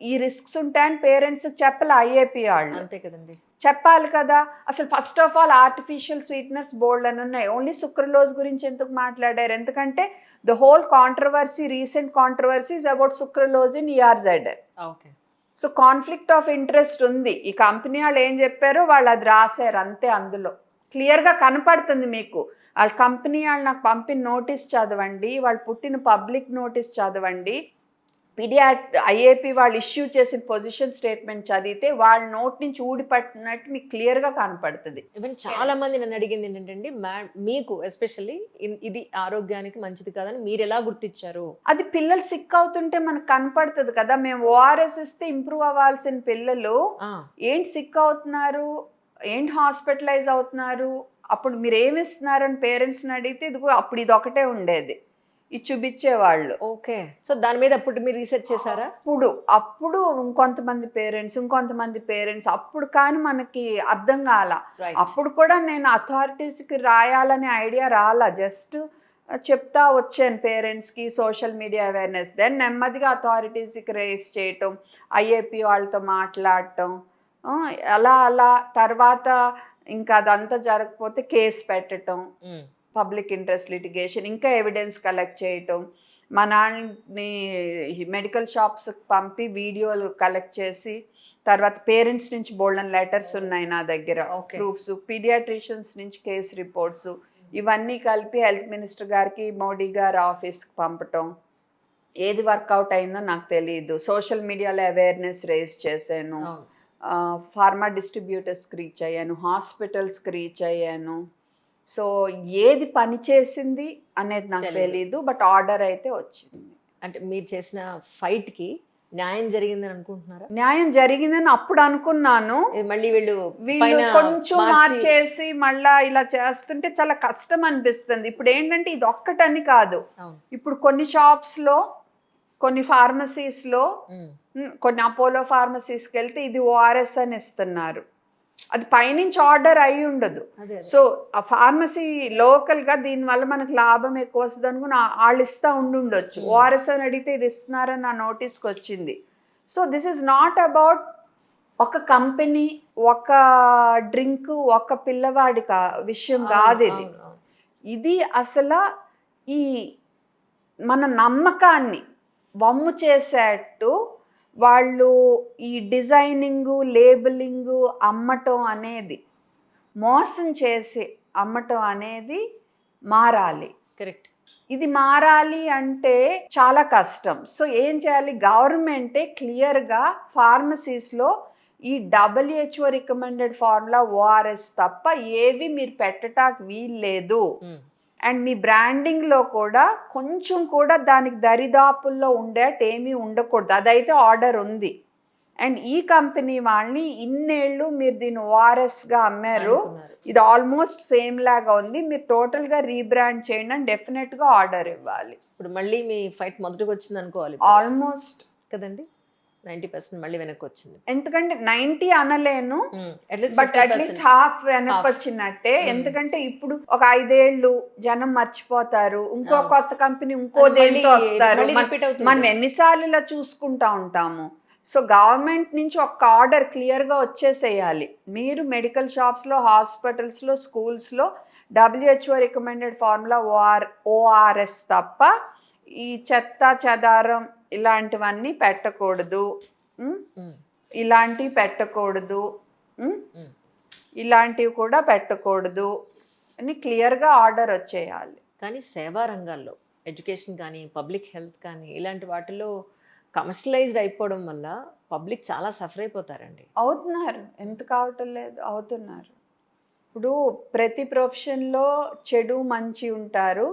ఈ రిస్క్స్ ఉంటాయని పేరెంట్స్ చెప్పలే ఐఏపీ వాళ్ళు. అంతే కదండి. చెప్పాలి కదా. అసలు first of all artificial sweeteners బోల్డ్ అని ఉన్నాయి. ఓన్లీ సుక్రలోజ్ గురించి ఎందుకు మాట్లాడారు? ఎందుకంటే the whole controversy, recent controversy is about sucralose in ERZ. Okay. So conflict of interest ఉంది. ఈ కంపెనీ వాళ్ళు ఏం చెప్పారో వాళ్ళు అది రాశారు అంతే. అందులో క్లియర్గా కనపడుతుంది మీకు. వాళ్ళ కంపెనీ వాళ్ళు నాకు పంపిన నోటీస్ చదవండి, వాళ్ళు పుట్టిన పబ్లిక్ నోటీస్ చదవండి, ఐఏపీ వాళ్ళు ఇష్యూ చేసిన పొజిషన్ స్టేట్మెంట్ చదివితే వాళ్ళ నోట్ నుంచి ఊడిపట్టినట్టు మీకు క్లియర్గా కనపడుతుంది. ఈవెన్ చాలా మంది నన్ను అడిగింది ఏంటంటే మీకు ఎస్పెషల్లీ ఇది ఆరోగ్యానికి మంచిది కాదని మీరు ఎలా గుర్తించారు? అది పిల్లలు సిక్ అవుతుంటే మనకు కనపడుతుంది కదా. మేము ORS ఇస్తే ఇంప్రూవ్ అవ్వాల్సిన పిల్లలు ఏంటి సిక్ అవుతున్నారు, ఏంటి హాస్పిటలైజ్ అవుతున్నారు, అప్పుడు మీరు ఏమి ఇస్తున్నారని పేరెంట్స్ని అడిగితే ఇదిగో అప్పుడు ఇది ఒకటే ఉండేది, ఇది చూపించేవాళ్ళు. ఓకే. సో దాని మీద అప్పుడు మీరు రీసెర్చ్ చేశారా? అప్పుడు ఇంకొంతమంది పేరెంట్స్ అప్పుడు కానీ మనకి అర్థం కాల. అప్పుడు కూడా నేను అథారిటీస్కి రాయాలనే ఐడియా రాలా, జస్ట్ చెప్తా వచ్చాను పేరెంట్స్కి, సోషల్ మీడియా అవేర్నెస్. దెన్ నెమ్మదిగా అథారిటీస్కి రేస్ చేయటం, ఐఏపీ వాళ్ళతో మాట్లాడటం, అలా తర్వాత ఇంకా అదంతా జరగకపోతే కేసు పెట్టడం, పబ్లిక్ ఇంట్రెస్ట్ లిటిగేషన్, ఇంకా ఎవిడెన్స్ కలెక్ట్ చేయటం, మా నాన్నని మెడికల్ షాప్స్కి పంపి వీడియోలు కలెక్ట్ చేసి, తర్వాత పేరెంట్స్ నుంచి బోల్డన్ లెటర్స్ ఉన్నాయి నా దగ్గర, ప్రూఫ్స్, పీడియాట్రిషియన్స్ నుంచి కేసు రిపోర్ట్స్, ఇవన్నీ కలిపి హెల్త్ మినిస్టర్ గారికి, మోడీ గారి ఆఫీస్కి పంపటం. ఏది వర్కౌట్ అయిందో నాకు తెలియదు. సోషల్ మీడియాలో అవేర్నెస్ రేస్ చేశాను, ఫార్మా డిస్ట్రిబ్యూటర్స్కి రీచ్ అయ్యాను, హాస్పిటల్స్కి రీచ్ అయ్యాను. సో ఏది పని చేసింది అనేది నాకు తెలీదు, బట్ ఆర్డర్ అయితే వచ్చింది. అంటే మీరు చేసిన ఫైట్కి న్యాయం జరిగిందని అనుకుంటున్నారా? న్యాయం జరిగిందని అప్పుడు అనుకున్నాను. మళ్ళీ వీళ్ళు కొంచెం మార్చేసి మళ్ళా ఇలా చేస్తుంటే చాలా కష్టం అనిపిస్తుంది. ఇప్పుడు ఏంటంటే ఇది ఒక్కటని కాదు, ఇప్పుడు కొన్ని షాప్స్లో, కొన్ని ఫార్మసీస్లో, కొన్ని అపోలో ఫార్మసీస్కి వెళ్తే ఇది ORS అని ఇస్తున్నారు. అది పైనుంచి ఆర్డర్ అయి ఉండదు. సో ఆ ఫార్మసీ లోకల్గా దీనివల్ల మనకు లాభం ఎక్కువ వస్తుంది అనుకుని వాళ్ళు ఇస్తూ ఉండొచ్చు. ORS అని అడిగితే ఇది ఇస్తున్నారని నా నోటీస్కి వచ్చింది. So this is not about ఒక కంపెనీ, ఒక డ్రింక్, ఒక పిల్లవాడి విషయం కాదు ఇది. ఇది అసలు ఈ మన నమ్మకాన్ని వమ్ము చేసేట్టు వాళ్ళు ఈ డిజైనింగు, లేబులింగు, అమ్మటం అనేది, మోసం చేసి అమ్మటం అనేది మారాలి. కరెక్ట్. ఇది మారాలి అంటే చాలా కష్టం. సో ఏం చేయాలి? గవర్నమెంటే క్లియర్గా ఫార్మసీస్లో ఈ WHO రికమెండెడ్ ఫార్ములా ORS తప్ప ఏవి మీరు పెట్టడానికి వీల్లేదు. అండ్ మీ బ్రాండింగ్లో కూడా కొంచెం కూడా దానికి దరిదాపుల్లో ఉండేట్ ఏమీ ఉండకూడదు. అదైతే ఆర్డర్ ఉంది. అండ్ ఈ కంపెనీ వాళ్ళని ఇన్నేళ్ళు మీరు దీన్ని ORSగా అమ్మారు, ఇది ఆల్మోస్ట్ సేమ్ లాగా ఉంది, మీరు టోటల్గా రీబ్రాండ్ చేయండి అని డెఫినెట్గా ఆర్డర్ ఇవ్వాలి. ఇప్పుడు మళ్ళీ మీ ఫైట్ మొదటికి వచ్చింది అనుకోవాలి. ఆల్మోస్ట్ కదండి, 90% మళ్ళీ వెనక్కి వచ్చింది. ఎందుకంటే 90 అనలేను, బట్ అట్లీస్ట్ హాఫ్ వెనక్కి వచ్చినట్టే. ఎందుకంటే ఇప్పుడు ఒక 5 ఏళ్ళు జనం మర్చిపోతారు, ఇంకో కొత్త కంపెనీ ఇంకో దేనితో వస్తారు, మనం ఎన్నిసార్లు ఇలా చూసుకుంటా ఉంటాము. సో గవర్నమెంట్ నుంచి ఒక ఆర్డర్ క్లియర్గా వచ్చేసేయాలి. మీరు మెడికల్ షాప్స్లో, హాస్పిటల్స్లో, స్కూల్స్లో WHO రికమెండెడ్ ఫార్ములా ORS తప్ప ఈ చెత్త చెదారం ఇలాంటివన్నీ పెట్టకూడదు, ఇలాంటివి పెట్టకూడదు, ఇలాంటివి కూడా పెట్టకూడదు అని క్లియర్గా ఆర్డర్ వచ్చేయాలి. కానీ సేవా రంగాల్లో, ఎడ్యుకేషన్ కానీ, పబ్లిక్ హెల్త్ కానీ, ఇలాంటి వాటిలో కమర్షియలైజ్డ్ అయిపోవడం వల్ల పబ్లిక్ చాలా సఫర్ అయిపోతారండి. అవుతున్నారు, ఎంత కావటం లేదు, అవుతున్నారు. ఇప్పుడు ప్రతి ప్రొఫెషన్లో చెడు మంచి ఉంటారు,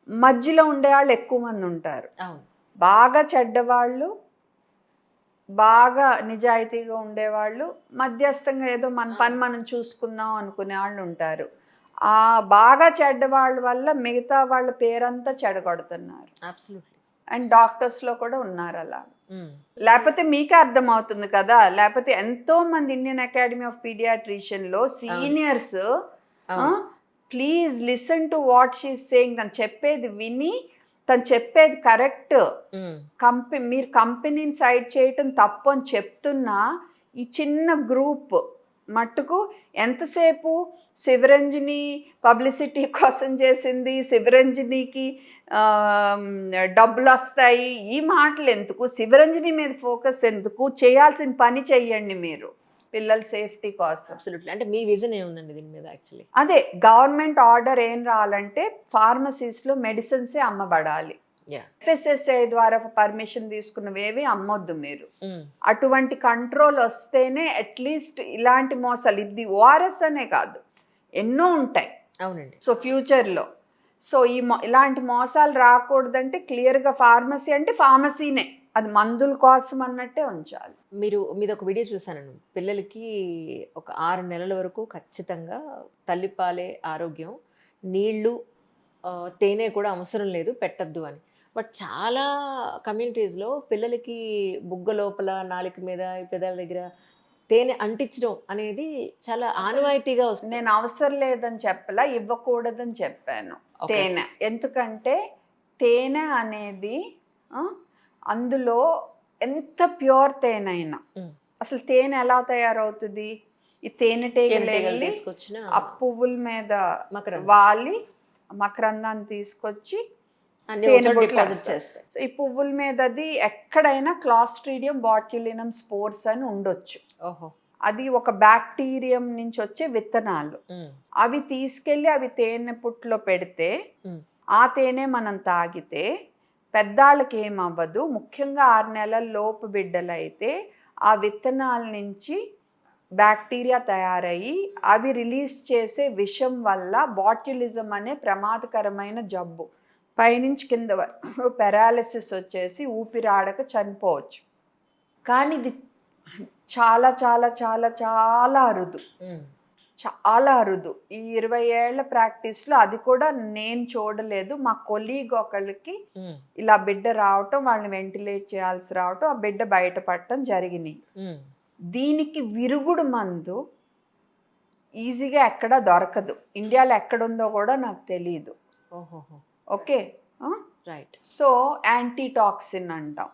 మధ్యలో ఉండేవాళ్ళు ఎక్కువ మంది ఉంటారు. అవును. బాగా చెడ్డవాళ్ళు, బాగా నిజాయితీగా ఉండేవాళ్ళు, మధ్యస్థంగా ఏదో మన పని మనం చూసుకుందాం అనుకునే వాళ్ళు ఉంటారు. ఆ బాగా చెడ్డవాళ్ళ వల్ల మిగతా వాళ్ళ పేరంతా చెడగొడుతున్నారు. అబ్సల్యూట్లీ. అండ్ డాక్టర్స్లో కూడా ఉన్నారు అలా. లేకపోతే మీకే అర్థమవుతుంది కదా, లేకపోతే ఎంతో మంది ఇండియన్ అకాడమీ ఆఫ్ పీడియాట్రిషియన్లో seniors please listen to what she saying. తను చెప్పేది విని తను చెప్పేది కరెక్ట్. మీరు కంపెనీని సైడ్ చేయటం తప్పు అని చెప్తున్నా ఈ చిన్న గ్రూప్ మట్టుకు ఎంతసేపు శివరంజని పబ్లిసిటీ కోసం చేసింది, శివరంజనికి డబ్బులు వస్తాయి, ఈ మాటలు ఎందుకు? శివరంజని మీద ఫోకస్ ఎందుకు? చేయాల్సిన పని చెయ్యండి మీరు పిల్లల సేఫ్టీ కోసం. అబ్సల్యూట్లీ. అంటే మీ విజన్ ఏముందండి దీని మీద యాక్చువల్లీ? అదే గవర్నమెంట్ ఆర్డర్ ఏం రావాలంటే ఫార్మసీస్లో మెడిసిన్సే అమ్మబడాలి. FSSAI ద్వారా పర్మిషన్ తీసుకున్నవేవి అమ్మొద్దు మీరు. అటువంటి కంట్రోల్ వస్తేనే అట్లీస్ట్ ఇలాంటి మోసాలు, ఇది ఓఆర్ఎస్ అనే కాదు, ఎన్నో ఉంటాయి. అవునండి. సో ఫ్యూచర్లో సో ఇలాంటి మోసాలు రాకూడదంటే క్లియర్గా ఫార్మసీ అంటే ఫార్మసీనే, అది మందుల కోసం అన్నట్టే ఉంచాలి. మీద ఒక వీడియో చూశాను. పిల్లలకి ఒక 6 నెలల వరకు ఖచ్చితంగా తల్లిపాలే ఆరోగ్యం, నీళ్ళు తేనె కూడా అవసరం లేదు, పెట్టద్దు అని. బట్ చాలా కమ్యూనిటీస్లో పిల్లలకి బుగ్గ లోపల, నాలుక మీద, పెదాల దగ్గర తేనె అంటించడం అనేది చాలా ఆనవాయితీగా వస్తుంది. నేను అవసరం లేదని చెప్పలా, ఇవ్వకూడదని చెప్పాను తేనె. ఎందుకంటే తేనె అనేది అందులో ఎంత ప్యూర్ తేనె అయినా, అసలు తేనె ఎలా తయారవుతుంది? ఈ తేనెటీగలు తీసుకొచ్చిన ఆ పువ్వుల మీద వాలి మకరందాన్ని తీసుకొచ్చి ఈ పువ్వుల మీద అది ఎక్కడైనా క్లాస్ట్రీడియం బాట్యులినం స్పోర్స్ అని ఉండొచ్చు. అది ఒక బ్యాక్టీరియం నుంచి వచ్చే విత్తనాలు. అవి తీసుకెళ్ళి అవి తేనె పుట్లో పెడితే ఆ తేనె మనం తాగితే పెద్దాళ్ళకి ఏమవ్వదు. ముఖ్యంగా 6 నెలల లోపు బిడ్డలైతే ఆ విత్తనాల నుంచి బ్యాక్టీరియా తయారయ్యి అవి రిలీజ్ చేసే విషం వల్ల బాట్యులిజం అనే ప్రమాదకరమైన జబ్బు, పైనుంచి కింద వరకు పెరాలిసిస్ వచ్చేసి ఊపిరాడక చనిపోవచ్చు. కానీ ఇది చాలా చాలా చాలా చాలా అరుదు, చాలా అరుదు. ఈ 20 ఏళ్ల ప్రాక్టీస్లో అది కూడా నేను చూడలేదు. మా కొలీగ్ ఒకళ్ళకి ఇలా బిడ్డ రావటం, వాళ్ళని వెంటిలేట్ చేయాల్సి రావటం, ఆ బిడ్డ బయటపడటం జరిగినాయి. దీనికి విరుగుడు మందు ఈజీగా ఎక్కడ దొరకదు. ఇండియాలో ఎక్కడుందో కూడా నాకు తెలియదు. Okay, right. సో యాంటీటాక్సిన్ అంటాం.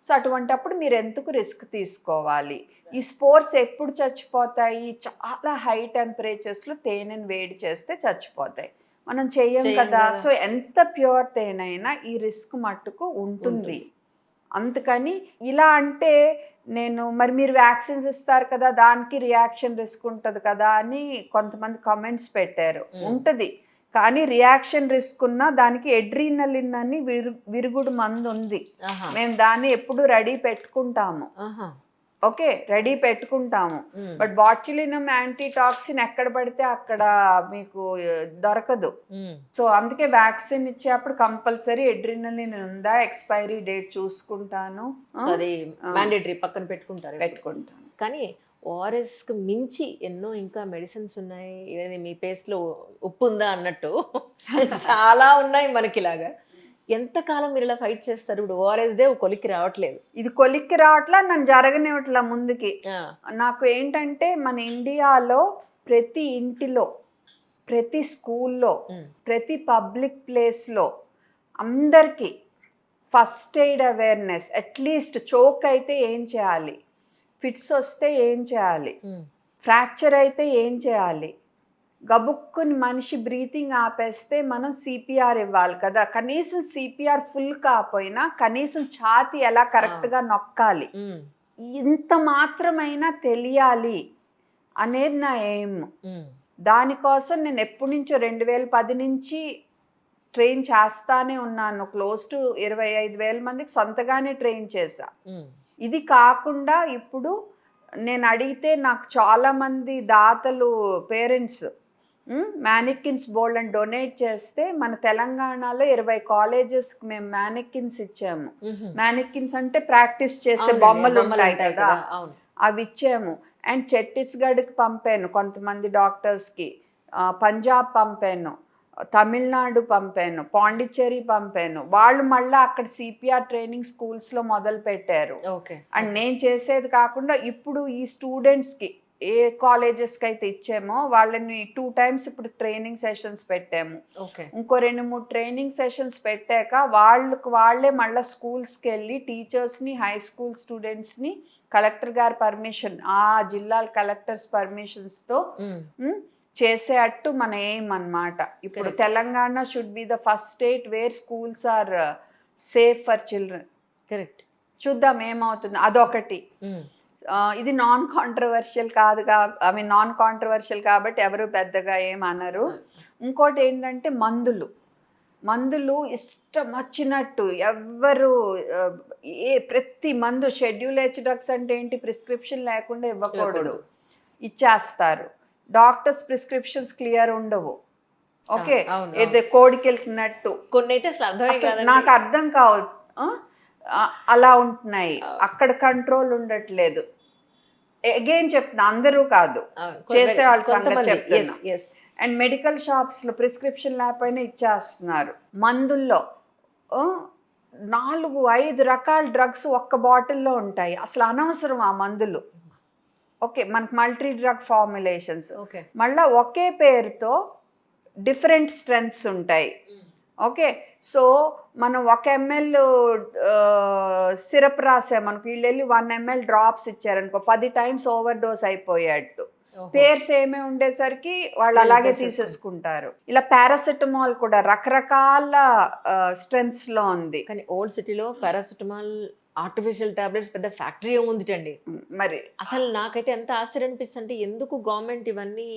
సో అటువంటప్పుడు మీరు ఎందుకు రిస్క్ తీసుకోవాలి? ఈ స్పోర్స్ ఎప్పుడు చచ్చిపోతాయి? చాలా హై టెంపరేచర్స్లో తేనెను వేడి చేస్తే చచ్చిపోతాయి. మనం చెయ్యం కదా. సో ఎంత ప్యూర్ తేనైనా ఈ రిస్క్ మట్టుకు ఉంటుంది. అందుకని ఇలా అంటే మరి మీరు వ్యాక్సిన్స్ ఇస్తారు కదా, దానికి రియాక్షన్ రిస్క్ ఉంటుంది కదా అని కొంతమంది కామెంట్స్ పెట్టారు. ఉంటుంది, కానీ రియాక్షన్ రిస్క్ ఉన్నా దానికి ఎడ్రీనలిన్ అని విరుగుడు మందు ఉంది. మేము దాన్ని ఎప్పుడు రెడీ పెట్టుకుంటాము. ఓకే, రెడీ పెట్టుకుంటాము. బట్ బాట్యులినం యాంటీటాక్సిన్ ఎక్కడ పడితే అక్కడ మీకు దొరకదు. సో అందుకే వ్యాక్సిన్ ఇచ్చేప్పుడు కంపల్సరీ ఎడ్రినలిన్ ఉందా, ఎక్స్పైరీ డేట్ చూసుకుంటాను. అది మ్యాండేటరీ పక్కన పెట్టుకుంటాను. కానీ ఓఆర్ఎస్కి మించి ఎన్నో ఇంకా మెడిసిన్స్ ఉన్నాయి. ఏదైనా మీ పేస్ట్లో ఉప్పు ఉందా అన్నట్టు చాలా ఉన్నాయి మనకిలాగా. ఎంతకాలం మీరు ఇలా ఫైట్ చేస్తారు? ఇప్పుడు ఓఆర్ఎస్దే కొలిక్కి రావట్లేదు. ఇది కొలిక్కి రావట్లా, నన్ను జరగనివ్వట్లా ముందుకి. నాకు ఏంటంటే మన ఇండియాలో ప్రతి ఇంటిలో, ప్రతి స్కూల్లో, ప్రతి పబ్లిక్ ప్లేస్లో అందరికీ first aid awareness. At least choke అయితే ఏం చేయాలి, ఫిట్స్ వస్తే ఏం చేయాలి, ఫ్రాక్చర్ అయితే ఏం చేయాలి, గబుక్కుని మనిషి బ్రీతింగ్ ఆపేస్తే మనం సిపిఆర్ ఇవ్వాలి కదా. కనీసం సిపిఆర్ ఫుల్ కాకపోయినా కనీసం ఛాతీ ఎలా కరెక్ట్గా నొక్కాలి, ఇంత మాత్రమైనా తెలియాలి అనేది నా ఎయిమ్. దానికోసం నేను ఎప్పటి నుంచో 2010 నుంచి ట్రైన్ చేస్తానే ఉన్నాను. క్లోజ్ టు 25,000 మందికి సొంతగానే ట్రైన్ చేశా. ఇది కాకుండా ఇప్పుడు నేను అడిగితే నాకు చాలామంది దాతలు, పేరెంట్స్ మ్యానికిన్స్ బోల్డ్ అని డొనేట్ చేస్తే మన తెలంగాణలో 20 కాలేజెస్కి మేము మ్యానికిన్స్ ఇచ్చాము. మ్యానికిన్స్ అంటే ప్రాక్టీస్ చేసే బొమ్మలు ఉంటాయి కదా, అవి ఇచ్చాము. అండ్ ఛత్తీస్గఢ్కి పంపాను కొంతమంది డాక్టర్స్కి, పంజాబ్ పంపాను, తమిళనాడు పంపాను, పాండిచ్చేరి పంపాను. వాళ్ళు మళ్ళీ అక్కడ సిపిఆర్ ట్రైనింగ్ స్కూల్స్లో మొదలు పెట్టారు. అండ్ నేను చేసేది కాకుండా ఇప్పుడు ఈ స్టూడెంట్స్కి ఏ కాలేజెస్కి అయితే ఇచ్చామో వాళ్ళని 2 టైమ్స్ ఇప్పుడు ట్రైనింగ్ సెషన్స్ పెట్టాము. ఓకే. ఇంకో 2-3 ట్రైనింగ్ సెషన్స్ పెట్టాక వాళ్ళే మళ్ళీ స్కూల్స్కి వెళ్ళి టీచర్స్ని, హై స్కూల్ స్టూడెంట్స్ని కలెక్టర్ గారి పర్మిషన్, ఆ జిల్లాల కలెక్టర్స్ పర్మిషన్స్తో చేసేటట్టు మన ఎయిమ్ అన్నమాట. ఇప్పుడు Correct. Telangana should be the first state where schools are safe for children. Correct. చూద్దాం ఏమవుతుంది. అదొకటి. ఇది నాన్ కాంట్రవర్షియల్ కాదు నాన్ కాంట్రవర్షియల్ కాబట్టి ఎవరు పెద్దగా ఏమనరు. ఇంకోటి ఏంటంటే మందులు ఇష్టం వచ్చినట్టు ఎవ్వరు ప్రతి మందు షెడ్యూల్ హెచ్ డ్రగ్స్ అంటే ఏంటి, ప్రిస్క్రిప్షన్ లేకుండా ఇవ్వకూడదు, ఇచ్చేస్తారు. డాక్టర్స్ ప్రిస్క్రిప్షన్స్ క్లియర్ ఉండవు. ఓకే, ఏదో కోడికి వెళ్తున్నట్టు కొన్ని అయితే అసలు అర్థమే అసలు కాదండి. నాకు అర్థం కావు. అలా ఉంటున్నాయి, అక్కడ కంట్రోల్ ఉండట్లేదు. అగైన్ చెప్తున్నా, అందరూ కాదు, చేసే వాళ్ళ సంగతి చెప్తున్నా. అండ్ మెడికల్ షాప్స్లో ప్రిస్క్రిప్షన్ లేకపోయినా ఇచ్చేస్తున్నారు. మందుల్లో 4-5 రకాల డ్రగ్స్ ఒక్క బాటిల్లో ఉంటాయి. అసలు అనవసరం ఆ మందులు. ఓకే, మనకు మల్టీ డ్రగ్ ఫార్ములేషన్స్, మళ్ళీ ఒకే పేరుతో డిఫరెంట్ స్ట్రెంత్స్ ఉంటాయి. ఓకే, సో మనం 1 ml సిరప్ రాసామనుకో, వీళ్ళు వెళ్ళి 1 ml డ్రాప్స్ ఇచ్చారనుకో, 10 టైమ్స్ ఓవర్ డోస్ అయిపోయేట్టు. పేర్స్ ఏమే ఉండేసరికి వాళ్ళు అలాగే తీసేసుకుంటారు. ఇలా పారాసెటమాల్ కూడా రకరకాల స్ట్రెంత్స్లో ఉంది. కానీ ఓల్డ్ సిటీలో పారాసిటమాల్ ఆర్టిఫిషియల్ టాబ్లెట్స్ పెద్ద ఫ్యాక్టరీ ఉందిటండి. మరి అసలు నాకైతే ఎంత ఆశ్చర్యం అనిపిస్తుంది, ఎందుకు గవర్నమెంట్ ఇవన్నీ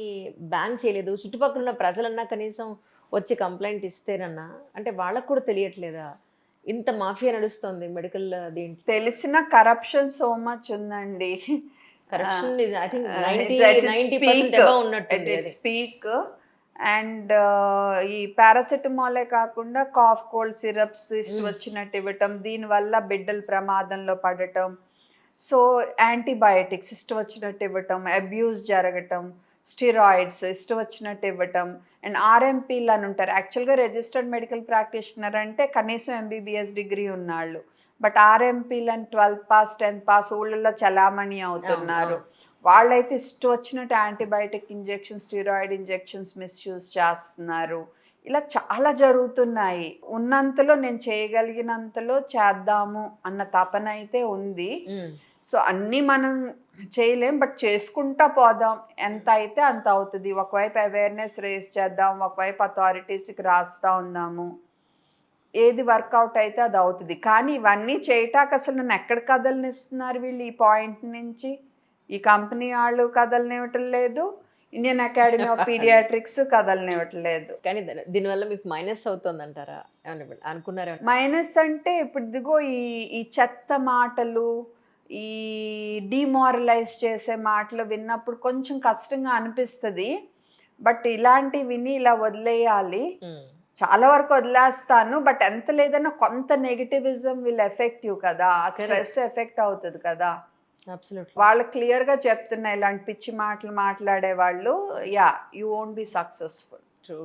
బ్యాన్ చేయలేదు? చుట్టుపక్కల ఉన్న ప్రజలన్నా కనీసం వచ్చి కంప్లైంట్ ఇస్తేనన్నా, అంటే వాళ్ళకు కూడా తెలియట్లేదా ఇంత మాఫియా నడుస్తుంది మెడికల్ దీంట్లో? తెలిసిన కరప్షన్ సో మచ్ ఉందండి. Corruption is I think 90% above ఉన్నట్టుంది అది. స్పీక్. అండ్ ఈ పారాసెటమాలే కాకుండా కాఫ్ కోల్డ్ సిరప్స్ ఇష్టం వచ్చినట్టు ఇవ్వటం, దీనివల్ల బిడ్డలు ప్రమాదంలో పడటం. సో యాంటీబయాటిక్స్ ఇష్టం వచ్చినట్టు ఇవ్వటం, అబ్యూస్ జరగటం, స్టిరాయిడ్స్ ఇష్టం వచ్చినట్టు ఇవ్వటం. అండ్ ఆర్ఎంపీలు అని ఉంటారు. యాక్చువల్గా రిజిస్టర్డ్ మెడికల్ ప్రాక్టీషనర్ అంటే కనీసం ఎంబీబీఎస్ డిగ్రీ ఉన్నాళ్ళు. బట్ ఆర్ఎంపీలు అని 12th పాస్ 10th పాస్ ఊళ్ళల్లో చలామణి అవుతున్నారు. వాళ్ళైతే ఇష్టం వచ్చినట్టు antibiotic injections, steroid injections misuse చేస్తున్నారు. ఇలా చాలా జరుగుతున్నాయి. ఉన్నంతలో నేను చేయగలిగినంతలో చేద్దాము అన్న తపన అయితే ఉంది. సో అన్నీ మనం చేయలేం, బట్ చేసుకుంటా పోదాం. ఎంత అయితే అంత అవుతుంది. ఒకవైపు అవేర్నెస్ రేస్ చేద్దాం, ఒకవైపు అథారిటీస్కి రాస్తూ ఉందాము. ఏది వర్కౌట్ అయితే అది అవుతుంది. కానీ ఇవన్నీ చేయటానికి అసలు నన్ను ఎక్కడ కదలనిస్తున్నారు వీళ్ళు? ఈ పాయింట్ నుంచి ఈ కంపెనీ వాళ్ళు కదలనివ్వటం లేదు, ఇండియన్ అకాడమీ ఆఫ్ పీడియాట్రిక్స్ కదలనివ్వటం లేదు. కానీ దీనివల్ల మీకు మైనస్ అవుతుంది అంటారా? అనుకున్నారా? మైనస్ అంటే ఇప్పుడు ఇదిగో ఈ చెత్త మాటలు, ఈ డిమారలైజ్ చేసే మాటలు విన్నప్పుడు కొంచెం కష్టంగా అనిపిస్తుంది. బట్ ఇలాంటివి విని ఇలా వదిలేయాలి. చాలా వరకు వదిలేస్తాను, బట్ ఎంత లేదన్నా కొంత నెగిటివిజం విల్ ఎఫెక్టివ్ కదా, స్ట్రెస్ ఎఫెక్ట్ అవుతుంది కదా. వాళ్ళు క్లియర్గా చెప్తున్నా, ఇలాంటి పిచ్చి మాటలు మాట్లాడే వాళ్ళు you won't be successful. True.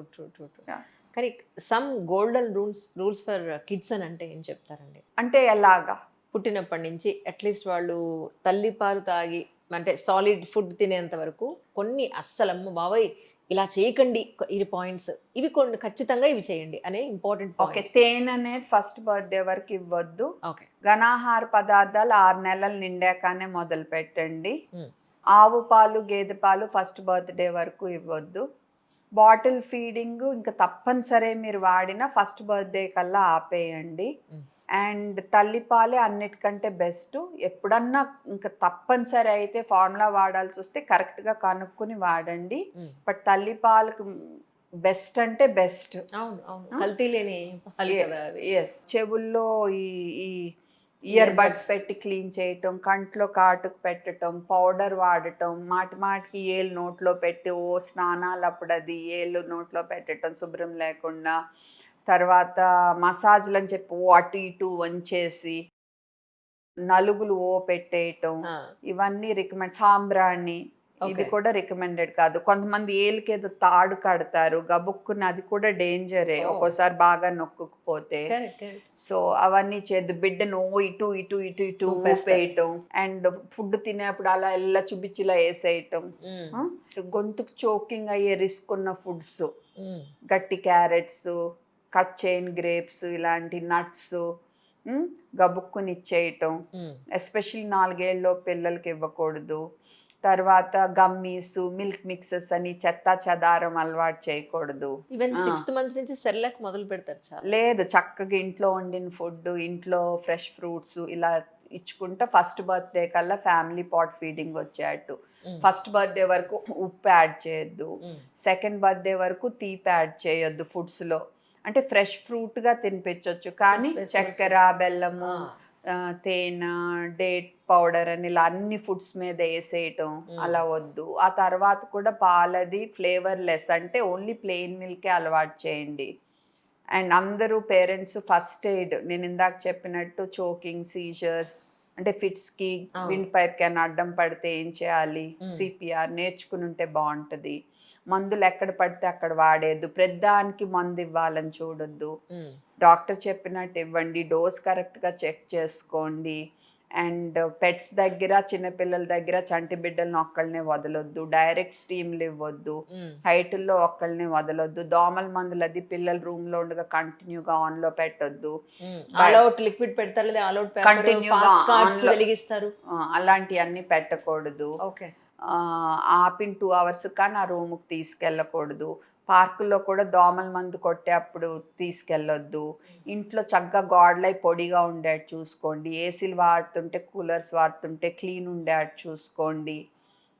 కానీ some golden rules for kids అని అంటే ఏం చెప్తారండి? అంటే ఎలాగా? పుట్టినప్పటి నుంచి అట్లీస్ట్ వాళ్ళు తల్లిపాలు తాగి అంటే సాలిడ్ ఫుడ్ తినేంత వరకు కొన్ని అస్సలమ్మ బాబాయ్ ఇలా చేయకండి, ఇది పాయింట్స్ ఇవి కొన్ని ఖచ్చితంగా ఇవి చేయండి అనే ఇంపార్టెంట్. ఓకే, తేనె అనేది ఫస్ట్ బర్త్డే వరకు ఇవ్వద్దు. ఓకే, ఘనాహార పదార్థాలు 6 నెలలు నిండాకనే మొదలు పెట్టండి. ఆవు పాలు, గేదె పాలు ఫస్ట్ బర్త్డే వరకు ఇవ్వద్దు. బాటిల్ ఫీడింగ్ ఇంకా తప్పనిసరి మీరు వాడిన ఫస్ట్ బర్త్డే కల్లా ఆపేయండి. అండ్ తల్లిపాలే అన్నిటికంటే బెస్ట్. ఎప్పుడన్నా ఇంకా తప్పనిసరి అయితే ఫార్ములా వాడాల్సి వస్తే కరెక్ట్గా కనుక్కొని వాడండి. బట్ తల్లిపాలకు బెస్ట్ అంటే బెస్ట్. కల్తీ లేని పాలు కదా. ఎస్, చెవుల్లో ఈ ఇయర్ బడ్స్ పెట్టి క్లీన్ చేయటం, కంట్లో కాటుకు పెట్టడం, పౌడర్ వాడటం, మాటికి ఏళ్ళు నోట్లో పెట్టి స్నానాలు అప్పుడు అది ఏళ్ళు నోట్లో పెట్టడం శుభ్రం లేకుండా. తర్వాత మసాజ్లు అని చెప్పి అటు ఇటు వంచేసి నలుగులు పెట్టేయటం, ఇవన్నీ రికమెండ్. సాంబ్రాణి ఇది కూడా రికమెండెడ్ కాదు. కొంతమంది ఏలికి ఏదో తాడు కడతారు గబుక్కున, అది కూడా డేంజరే ఒక్కోసారి బాగా నొక్కుకుపోతే. సో అవన్నీ చేద్దు. బిడ్డను ఇటు ఇటు ఇటు ఇటు ఊపేయటం అండ్ ఫుడ్ తినేప్పుడు అలా ఎలా చూపించి ఇలా వేసేయటం. గొంతుకు చోకింగ్ అయ్యే రిస్క్ ఉన్న ఫుడ్స్, గట్టి క్యారెట్స్, కట్ చైన్ గ్రేప్స్, ఇలాంటి నట్స్ గబుక్కుని ఇచ్చేయటం. ఎస్పెషల్లీ 4 ఏళ్ళలో పిల్లలకి ఇవ్వకూడదు. తర్వాత గమ్మీస్, మిల్క్ మిక్సెస్ అని చెత్త చెదారం అలవాటు చేయకూడదు. ఈవెన్ 6th మంత్ నుంచి సెర్లాక్ మొదలు పెడతారు చాలా. లేదు, చక్కగా ఇంట్లో వండిన ఫుడ్, ఇంట్లో ఫ్రెష్ ఫ్రూట్స్ ఇలా ఇచ్చుకుంటా ఫస్ట్ బర్త్డే కల్లా ఫ్యామిలీ పాట్ ఫీడింగ్ వచ్చేటట్టు. ఫస్ట్ బర్త్డే వరకు ఉప్పు యాడ్ చేయొద్దు, సెకండ్ బర్త్డే వరకు తీపి యాడ్ చేయొద్దు ఫుడ్స్లో. అంటే ఫ్రెష్ ఫ్రూట్గా తినిపించవచ్చు, కానీ చక్కెర, బెల్లము, తేనె, డేట్ పౌడర్ అని ఇలా అన్ని ఫుడ్స్ మీద వేసేయటం అలా వద్దు. ఆ తర్వాత కూడా పాలది ఫ్లేవర్లెస్, అంటే ఓన్లీ ప్లెయిన్ మిల్కే అలవాటు చేయండి. అండ్ అందరూ పేరెంట్స్ ఫస్ట్ ఎయిడ్, నేను ఇందాక చెప్పినట్టు చోకింగ్, సీజర్స్ అంటే ఫిట్స్కి, విండ్ పైప్ క్యాన్ అడ్డం పడితే ఏం చేయాలి, సిపిఆర్ నేర్చుకుని ఉంటే బాగుంటుంది. మందులు ఎక్కడ పడితే అక్కడ వాడేద్దు, ప్రతిదానికి మందు ఇవ్వాలని చూడొద్దు. డాక్టర్ చెప్పినట్టు ఇవ్వండి, డోస్ కరెక్ట్గా చెక్ చేసుకోండి. అండ్ పెట్స్ దగ్గర, చిన్నపిల్లల దగ్గర చంటి బిడ్డలను ఒక్కళ్ళనే వదలొద్దు, డైరెక్ట్ స్టీమ్లు ఇవ్వద్దు, హైట్లో ఒక్కళ్ళనే వదలొద్దు. దోమల మందులు అది పిల్లల రూమ్లో ఉండగా కంటిన్యూగా ఆన్లో పెట్టొద్దు. లిక్విడ్ పెడతారు, అలాంటివన్నీ పెట్టకూడదు. ఆపిన 2 hours కానీ ఆ రూమ్కి తీసుకెళ్ళకూడదు. పార్కుల్లో కూడా దోమల మందు కొట్టేప్పుడు తీసుకెళ్ళొద్దు. ఇంట్లో చక్కగా గోడలై పొడిగా ఉండేట్టు చూసుకోండి. ఏసీలు వాడుతుంటే, కూలర్స్ వాడుతుంటే క్లీన్ ఉండేట్టు చూసుకోండి.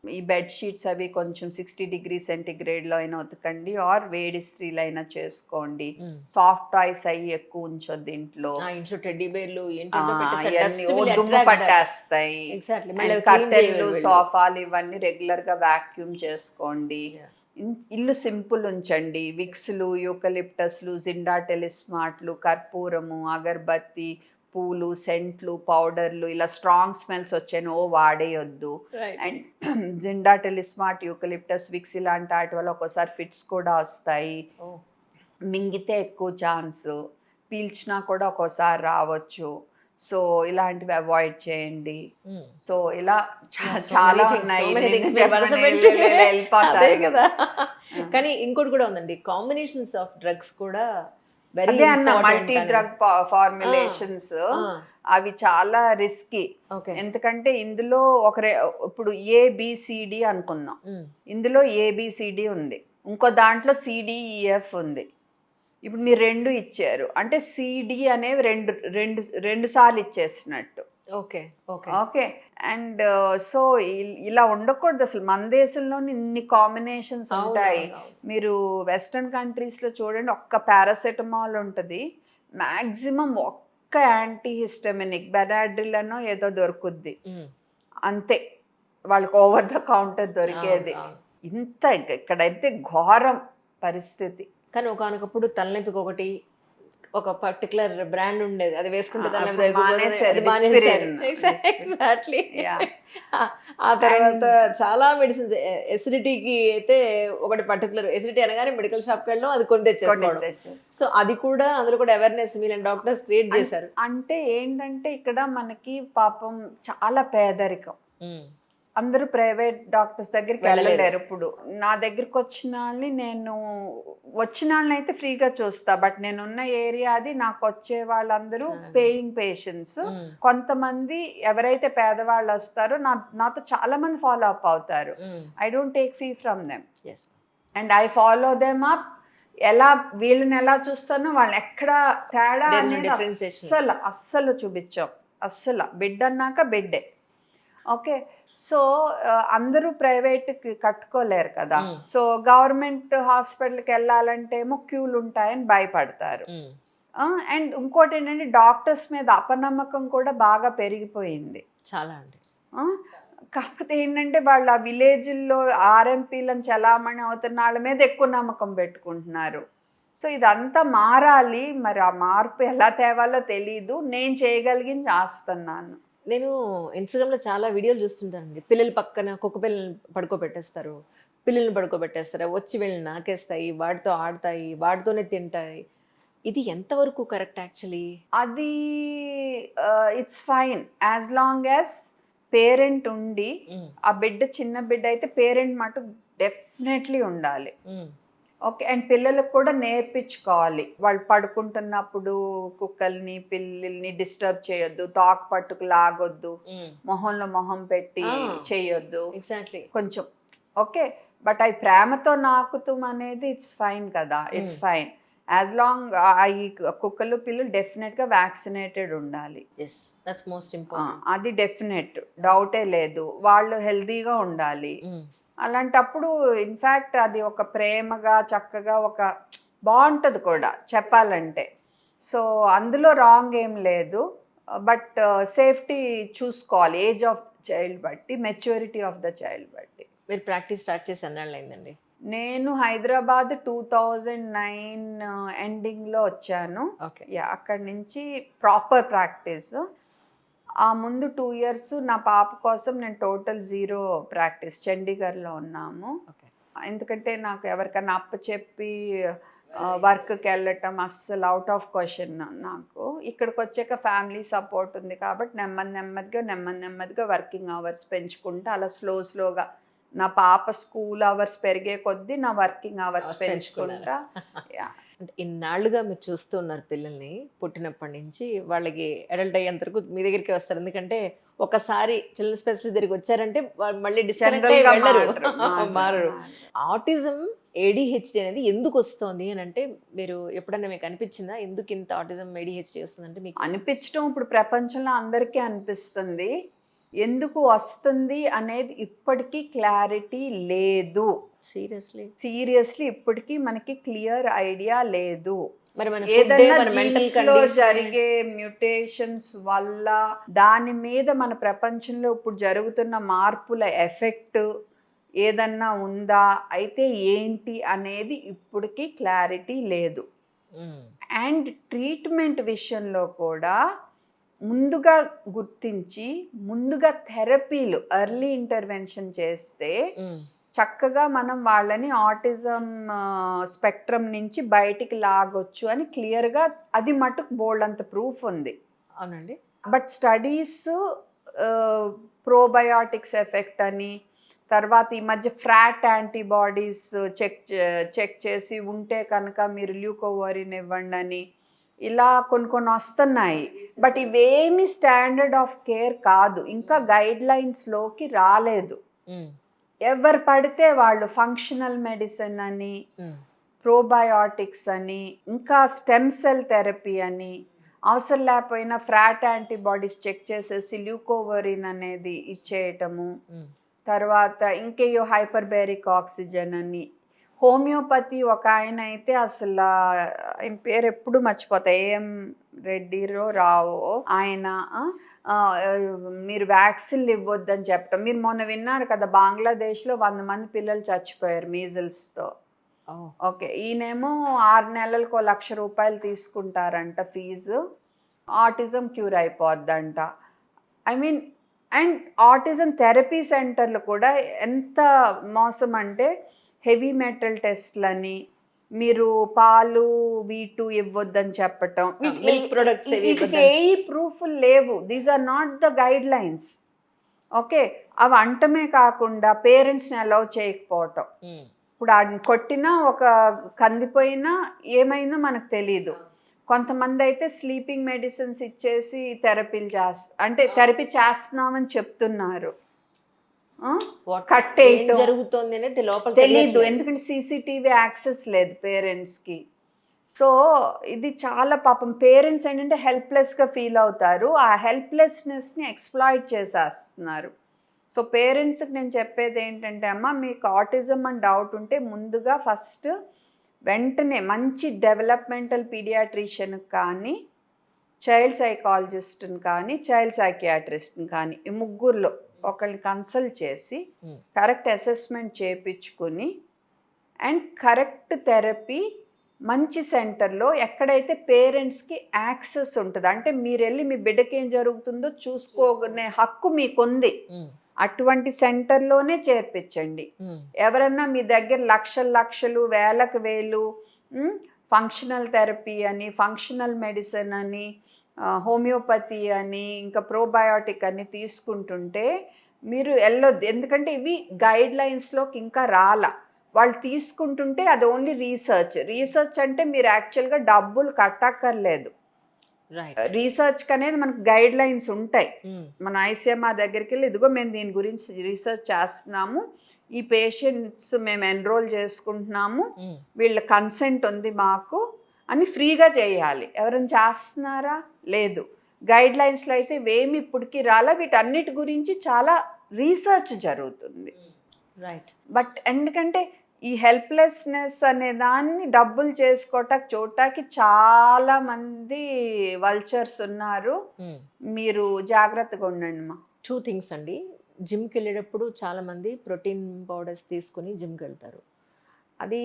ఈ బెడ్షీట్స్ అవి కొంచెం 60 degrees centigrade అయినా ఉతకండి, ఆర్ వేడి ఇస్త్రీలు అయినా చేసుకోండి. సాఫ్ట్ టాయ్స్ అవి ఎక్కువ ఉంచొద్దు ఇంట్లో. టెడ్డీ బేర్లు దుమ్ము పట్టేస్తాయి. కర్టెన్లు, సోఫాలు ఇవన్నీ రెగ్యులర్గా వాక్యూమ్ చేసుకోండి. ఇల్లు సింపుల్ ఉంచండి. విక్స్లు, యూకలిప్టస్లు, జిండా టెలిస్మార్ట్లు, కర్పూరము, అగర్బత్తి, పూలు, సెంట్లు, పౌడర్లు ఇలా స్ట్రాంగ్ స్మెల్స్ వచ్చాను వాడేయొద్దు. అండ్ జిండా టెలిస్మార్ట్, యూకలిప్టస్, విక్స్ ఇలాంటి వాటి వల్ల ఒక్కోసారి ఫిట్స్ కూడా వస్తాయి. మింగితే ఎక్కువ ఛాన్స్, పీల్చినా కూడా ఒక్కోసారి రావచ్చు. సో ఇలాంటివి అవాయిడ్ చేయండి. సో ఇలా చాలా ఉన్నాయి కదా. కానీ ఇంకోటి కూడా ఉందండి, కాంబినేషన్స్ ఆఫ్ డ్రగ్స్ కూడా అదే అన్న, మల్టీ డ్రగ్ ఫార్ములేషన్స్ అవి చాలా రిస్కీ. ఎందుకంటే ఇందులో ఇప్పుడు ABCD అనుకుందాం, ఇందులో ABCD ఉంది, ఇంకో దాంట్లో CDEF ఉంది. ఇప్పుడు మీరు 2 ఇచ్చారు అంటే CD అనేవి రెండు సార్లు ఇచ్చేసినట్టు. ఓకే అండ్ సో ఇలా ఉండకూడదు అసలు. మన దేశంలోని ఇన్ని కాంబినేషన్స్ ఉంటాయి. మీరు వెస్ట్రన్ కంట్రీస్లో చూడండి, ఒక్క పారాసెటమాల్ ఉంటుంది, మ్యాక్సిమం ఒక్క యాంటీహిస్టమినిక్ బెనాడ్రిల్ అనో ఏదో దొరుకుద్ది అంతే, వాళ్ళకి ఓవర్ ద కౌంటర్ దొరికేది. ఇంత ఇక్కడైతే ఘోరం పరిస్థితి. కానీ ఒకనొకప్పుడు తలనొప్పికి ఒక పర్టికులర్ బ్రాండ్ ఉండేది, అది వేసుకుంటే ఎగ్జాక్ట్లీ. ఆ తర్వాత చాలా మెడిసిన్స్, ఎసిడిటీకి అయితే ఒకటి పర్టికులర్, ఎసిడిటీ అనగానే మెడికల్ షాప్కి వెళ్ళడం, అది కొని తెచ్చేసుకోవడం. సో అది కూడా, అందులో కూడా అవేర్నెస్ మీలాంటి డాక్టర్స్ క్రియేట్ చేశారు. అంటే ఏంటంటే ఇక్కడ మనకి పాపం చాలా పేదరికం, అందరూ ప్రైవేట్ డాక్టర్స్ దగ్గరికి వెళ్ళలేరు. ఇప్పుడు నా దగ్గరికి వచ్చిన వాళ్ళని అయితే ఫ్రీగా చూస్తా, బట్ నేనున్న ఏరియా అది, నాకు వచ్చే వాళ్ళందరూ పేయింగ్ పేషెంట్స్. కొంతమంది ఎవరైతే పేదవాళ్ళు వస్తారో నాతో చాలా మంది ఫాలో అప్ అవుతారు. I don't take fee from them and I follow them up. వీళ్ళని ఎలా చూస్తానో వాళ్ళని ఎక్కడ తేడా అనేది అస్సలు చూపించాం. అస్సలు బిడ్డ అన్నాక బిడ్డే. ఓకే, సో అందరూ ప్రైవేట్కి కట్టుకోలేరు కదా. సో గవర్నమెంట్ హాస్పిటల్కి వెళ్ళాలంటే ఏమో క్యూలు ఉంటాయని భయపడతారు. అండ్ ఇంకోటి ఏంటంటే డాక్టర్స్ మీద అపనమ్మకం కూడా బాగా పెరిగిపోయింది చాలా అండి. కాకపోతే ఏంటంటే వాళ్ళు ఆ విలేజ్ల్లో RMPలను చలామణి అవుతున్న వాళ్ళ మీద ఎక్కువ నమ్మకం పెట్టుకుంటున్నారు. సో ఇదంతా మారాలి. మరి ఆ మార్పు ఎలా తేవాలో తెలీదు, నేను చేయగలిగింది చేస్తున్నాను. నేను ఇన్‌స్టాగ్రామ్‌లో చాలా వీడియోలు చూస్తుంటానండి. పిల్లలు పక్కన కుక్క పిల్లల్ని పడుకోబెట్టేస్తారు. పిల్లుల్ని పడుకోబెట్టేస్తారు. వచ్చి వీళ్ళని నాకేస్తాయి. వాటితో ఆడతాయి. వాటితోనే తింటాయి. ఇది ఎంతవరకు కరెక్ట్ యాక్చువల్లీ? అది it's fine as long as parent ఉండి, హ్మ్. ఆ బిడ్డ చిన్న బిడ్డ అయితే పేరెంట్ మటుకు డెఫినెట్లీ ఉండాలి. హ్మ్. ఓకే. అండ్ పిల్లలకు కూడా నేర్పించుకోవాలి. వాళ్ళు పడుకుంటున్నప్పుడు కుక్కల్ని, పిల్లుల్ని డిస్టర్బ్ చేయొద్దు. తోక పట్టుకు లాగొద్దు. హ్మ్. మొహంలో మొహం పెట్టి ఆ! చేయొద్దు. ఎగ్జాక్ట్‌లీ. కొంచెం ఓకే. బట్ అవి ప్రేమతో నాకుతాం అనేది ఇట్స్ ఫైన్ కదా! ఇట్స్ హ్మ్. ఫైన్. యాజ్ లాంగ్ ఈ కుక్కలు, పిల్లులు డెఫినిట్‌గా వ్యాక్సినేటెడ్ ఉండాలి. యెస్. థట్స్ మోస్ట్ ఆ! ఇంపార్టెంట్. అది డెఫినెట్. డౌటే లేదు. వాళ్ళు హెల్తీగా ఉండాలి. హ్మ్. అలాంటప్పుడు ఇన్‌ఫాక్ట్ అది ఒక ప్రేమగా, చక్కగా ఒక బావుంటది కూడా చెప్పాలంటే. సో, అందులో రాంగ్ ఏం లేదు. బట్ సేఫ్టీ చూసుకోవాలి. ఏజ్ ఆఫ్ చైల్డ్ బట్టి, మెచ్యూరిటీ ఆఫ్ ద చైల్డ్ బట్టి. మీరు ప్రాక్టీస్ స్టార్ట్ చేసి ఎన్నాళ్ళయిందండి? నేను హైదరాబాద్ 2009 ఎండింగ్‌లో వచ్చాను. ఓకే. యాహ్! అక్కడి నుంచి ప్రాపర్ ప్రాక్టీస్. ఆ ముందు 2 ఇయర్స్ నా పాప కోసం నేను టోటల్ జీరో ప్రాక్టీస్. చండీగఢ్‌లో ఉన్నాము. ఓకే. ఎందుకంటే నాకు ఎవరికన్నా అప్పచెప్పి వర్క్‌కెళ్ళటం అస్సలు ఔట్ ఆఫ్ క్వెషన్ నాకు. ఇక్కడికొచ్చాక ఫ్యామిలీ సపోర్ట్ ఉంది కాబట్టి నెమ్మదిగా వర్కింగ్ అవర్స్ పెంచుకుంటా అలా స్లోగా నా పాప స్కూల్ అవర్స్ పెరిగే కొద్దీ నా వర్కింగ్ అవర్స్ పెంచుకున్నారా? పెంచుకుంటా. యాహ్! అంటే ఇన్నాళ్లుగా మీరు చూస్తూ ఉన్నారు పిల్లల్ని. పుట్టినప్పటి నుంచి వాళ్ళకి అడల్ట్ అయ్యేంత వరకు మీ దగ్గరికే వస్తారు. ఎందుకంటే ఒకసారి చిల్డ్రన్ స్పెషలిస్ట్ దగ్గరికొచ్చారంటే వాళ్ళు మళ్ళీ డిస్కనెక్ట్ అయ్యి జనరల్‌గా వెళ్ళరు. మారరు. మారరు. ఆటిజం, ఏడీహెచ్‌డీ అనేది ఎందుకొస్తోంది అనంటే మీరు ఎప్పుడన్నా మీకు అనిపిచ్చిందా? ఎందుకింత ఆటిజం, ఏడీహెచ్‌డీ వస్తుందంటే మీకు? అనిపించటం ఇప్పుడు ప్రపంచంలో అందరికీ అనిపిస్తుంది. ఎందుకు వస్తుంది అనేది ఇప్పటికీ క్లారిటీ లేదు. సీరియస్‌లీ? సీరియస్‌లీ ఇప్పటికీ మనకి క్లియర్ ఐడియా లేదు. మరి మన ఫుడ్డే, ఏదన్నా మన మెంటల్ జీన్స్‌లో కండిషనే. జరిగే మ్యుటేషన్స్ వల్ల దాని మీద మన ప్రపంచంలో ఇప్పుడు జరుగుతున్న మార్పుల ఎఫెక్ట్ ఏదన్నా ఉందా? అయితే ఏంటి అనేది ఇప్పటికి క్లారిటీ లేదు. హ్మ్. అండ్ ట్రీట్మెంట్ విషయంలో కూడా ముందుగా గుర్తించి, ముందుగా థెరపీలు ఎర్లీ ఇంటర్వెన్షన్ చేస్తే హ్మ్. చక్కగా మనం వాళ్ళని ఆటిజం స్పెక్ట్రమ్ నుంచి బయటికి లాగొచ్చు అని క్లియర్‌గా అది మటుకు బోలెడంత ప్రూఫ్ ఉంది. అవునండి. బట్ స్టడీస్ ఆహ్, ప్రోబయోటిక్స్ ఎఫెక్ట్ అని, తర్వాత ఈ మధ్య ఫ్రాట్ యాంటీబాడీస్ చెక్ చేసి ఉంటే కనుక మీరు ల్యూకోవరిన్ ఇవ్వండని, ఇలా కొన్ని వస్తున్నాయి. బట్ ఇవేమి స్టాండర్డ్ ఆఫ్ కేర్ కాదు. ఇంకా గైడ్‌లైన్స్‌లోకి రాలేదు. హ్మ్. ఎవరు పడితే వాళ్ళు ఫంక్షనల్ మెడిసిన్ అని, హ్మ్. ప్రోబయోటిక్స్ అని, ఇంకా స్టెమ్ సెల్ థెరపీ అని, అవసరం లేకపోయినా ఫ్రాట్ యాంటీబాడీస్ చెక్ చేసేసి ల్యూకోవరిన్ అనేది ఇచ్చేయటము. హ్మ్. తర్వాత ఇంకేయో హైపర్బేరిక్ ఆక్సిజన్ అని. హోమియోపతి ఒక ఆయనైతే అసలా ఆయన పేరు ఎప్పుడు మర్చిపోతా. ఏఎం రెడ్డిరో రావో ఆయన ఆ! మీరు వ్యాక్సిన్‌లు ఇవ్వొద్దని చెప్పటం. మీరు మొన్న విన్నారు కదా! బంగ్లాదేశ్‌లో 100 మంది పిల్లలు చచ్చిపోయారు మీజిల్స్‌తో. ఓహ్! ఓకే. ఈయనేమో 6 నెలలకో ₹1,00,000 తీసుకుంటారంట ఫీజు. ఆటిజం క్యూర్ అయిపోద్దంట. I mean and autism therapy సెంటర్‌లు కూడా ఎంత మోసం అంటే హెవీ మెటల్ టెస్ట్‌లని, మీరు పాలు వీటు ఇవ్వొద్దని చెప్పటం. మిల్క్ ప్రొడక్ట్స్ ఏవి వీటికి ఇవ్వద్దని. ఏయి ప్రూఫ్‌లు లేవు. These are not the guidelines. Okay. అవి అంటమే కాకుండా పేరెంట్స్‌ని అలౌ చేయకపోవటం. హ్మ్. ఇప్పుడు ఆడిని కొట్టినా, ఒక కందిపోయినా, ఏమైందో మనకు తెలీదు. కొంతమందయితే స్లీపింగ్ మెడిసిన్స్ ఇచ్చేసి థెరపీలు అంటే థెరపీ చేస్తున్నామని చెప్తున్నారు. ఆ! వాట్ ఏం కట్టేయటం. జరుగుతోంది అనేది లోపల తెలీదు. తెలియట్లేదు. ఎందుకంటే సీసీటీవీ యాక్సెస్ లేదు పేరెంట్స్‌కి. సో, ఇది చాలా పాపం పేరెంట్స్ ఏంటంటే హెల్ప్‌లెస్‌గా ఫీల్ అవుతారు. ఆ హెల్ప్‌లెస్‌నెస్‌ని ఎక్స్‌ప్లాయిట్ చేసేస్తున్నారు. సో, పేరెంట్స్‌కి నేను చెప్పేదేంటంటే, అమ్మ మీకు ఆటిజం అని డౌట్ ఉంటే ముందుగా ఫస్ట్ వెంటనే మంచి డెవలప్‌మెంటల్ పీడియాట్రిషియన్‌కి కానీ, చైల్డ్ సైకాలజిస్ట్‌ని కానీ, చైల్డ్ సైకియాట్రిస్ట్‌ని కానీ ఈ ముగ్గురిలో ఒకళ్ళని కన్సల్ట్ చేసి హ్మ్. కరెక్ట్ అసెస్మెంట్ చేపించుకొని అండ్ కరెక్ట్ థెరపీ మంచి సెంటర్లో ఎక్కడైతే పేరెంట్స్కి యాక్సెస్ ఉంటుంది, అంటే మీరు వెళ్ళి మీ బిడ్డకి ఏం జరుగుతుందో చూసుకోనే హక్కు మీకుంది, అటువంటి సెంటర్లోనే చేర్పించండి. ఎవరన్నా మీ దగ్గర లక్షలు వేలకు వేలు ఫంక్షనల్ థెరపీ అని, ఫంక్షనల్ మెడిసిన్ అని, హోమియోపతి అని, ఇంకా ప్రోబయోటిక్ అని తీసుకుంటుంటే మీరు వెళ్ళొద్దు. ఎందుకంటే ఇవి గైడ్ లైన్స్లోకి ఇంకా రాలా. వాళ్ళు తీసుకుంటుంటే అది ఓన్లీ రీసెర్చ్ అంటే మీరు యాక్చువల్గా డబ్బులు కట్టక్కర్లేదు. రీసెర్చ్కి అనేది మనకు గైడ్ లైన్స్ ఉంటాయి. మన ఐసీఎంఆర్ దగ్గరికి వెళ్ళి ఇదిగో మేము దీని గురించి రీసెర్చ్ చేస్తున్నాము, ఈ పేషెంట్స్ మేము ఎన్రోల్ చేసుకుంటున్నాము, వీళ్ళ కన్సెంట్ ఉంది మాకు అని ఫ్రీగా చేయాలి. ఎవరైనా చేస్తున్నారా? లేదు. గైడ్ లైన్స్లో అయితే ఇవేమి ఇప్పటికీ రాలా. వీటన్నిటి గురించి చాలా రీసెర్చ్ జరుగుతుంది. రైట్. బట్ ఎందుకంటే ఈ హెల్ప్లెస్నెస్ అనే దాన్ని డబ్బులు చేసుకోవటానికి చూడటానికి చాలా మంది వల్చర్స్ ఉన్నారు. మీరు జాగ్రత్తగా ఉండండి మా. 2 థింగ్స్ అండి. జిమ్కి వెళ్ళేటప్పుడు చాలామంది ప్రోటీన్ పౌడర్స్ తీసుకొని జిమ్కి వెళ్తారు. అది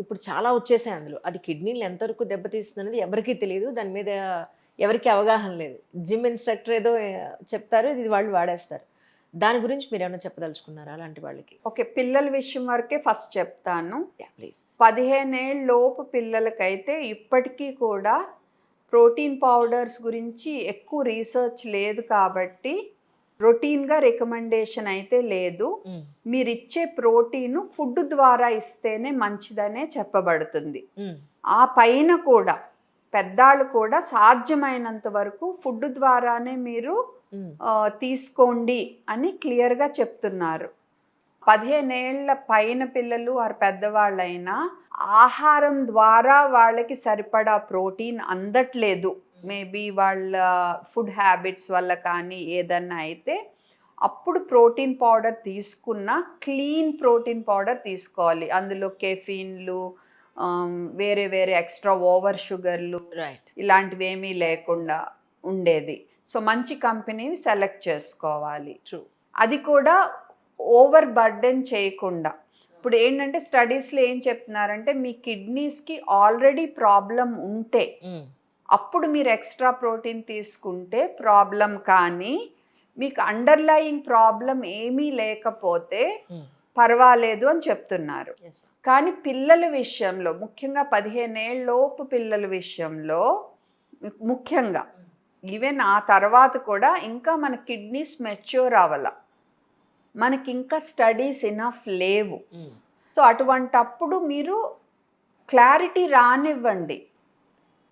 ఇప్పుడు చాలా వచ్చేసాయి అందులో. అది కిడ్నీలు ఎంతవరకు దెబ్బతీస్తుంది ఎవరికీ తెలియదు. దాని మీద ఎవరికి అవగాహన లేదు. జిమ్ ఇన్స్ట్రక్టర్ ఏదో చెప్తారు, ఇది వాళ్ళు వాడేస్తారు. దాని గురించి మీరు ఏమైనా చెప్పదలుచుకున్నారా అలాంటి వాళ్ళకి? ఓకే, పిల్లల విషయం వరకే ఫస్ట్ చెప్తాను. ప్లీజ్. 15 ఏళ్ళ లోపు పిల్లలకైతే ఇప్పటికీ కూడా ప్రోటీన్ పౌడర్స్ గురించి ఎక్కువ రీసెర్చ్ లేదు కాబట్టి రొటీన్గా రికమెండేషన్ అయితే లేదు. మీరు ఇచ్చే ప్రోటీన్ ఫుడ్ ద్వారా ఇస్తేనే మంచిదనే చెప్పబడుతుంది. ఆ పైన కూడా పెద్దాళ్ళు కూడా సాధ్యమైనంత వరకు ఫుడ్ ద్వారానే మీరు తీసుకోండి అని క్లియర్గా చెప్తున్నారు. 15 ఏళ్ల పైన పిల్లలు వారు పెద్దవాళ్ళైనా ఆహారం ద్వారా వాళ్ళకి సరిపడా ప్రోటీన్ అందట్లేదు, మేబీ వాళ్ళ ఫుడ్ హ్యాబిట్స్ వల్ల కానీ ఏదన్నా అయితే, అప్పుడు ప్రోటీన్ పౌడర్ తీసుకున్న క్లీన్ ప్రోటీన్ పౌడర్ తీసుకోవాలి. అందులో కెఫీన్లు, వేరే వేరే ఎక్స్ట్రా ఓవర్ షుగర్లు ఇలాంటివి ఏమీ లేకుండా ఉండేది. సో మంచి కంపెనీని సెలెక్ట్ చేసుకోవాలి. అది కూడా ఓవర్ బర్డెన్ చేయకుండా. ఇప్పుడు ఏంటంటే స్టడీస్లో ఏం చెప్తున్నారంటే మీ కిడ్నీస్కి ఆల్రెడీ ప్రాబ్లం ఉంటే అప్పుడు మీరు ఎక్స్ట్రా ప్రోటీన్ తీసుకుంటే ప్రాబ్లం, కానీ మీకు అండర్లయింగ్ ప్రాబ్లం ఏమీ లేకపోతే పర్వాలేదు అని చెప్తున్నారు. కానీ పిల్లల విషయంలో, ముఖ్యంగా 15 ఏళ్ళ లోపు పిల్లల విషయంలో ముఖ్యంగా, ఈవెన్ ఆ తర్వాత కూడా ఇంకా మన కిడ్నీస్ మెచ్యూర్ అవ్వాల, మనకి ఇంకా స్టడీస్ ఇనఫ్ లేవు. సో అటువంటప్పుడు మీరు క్లారిటీ రానివ్వండి.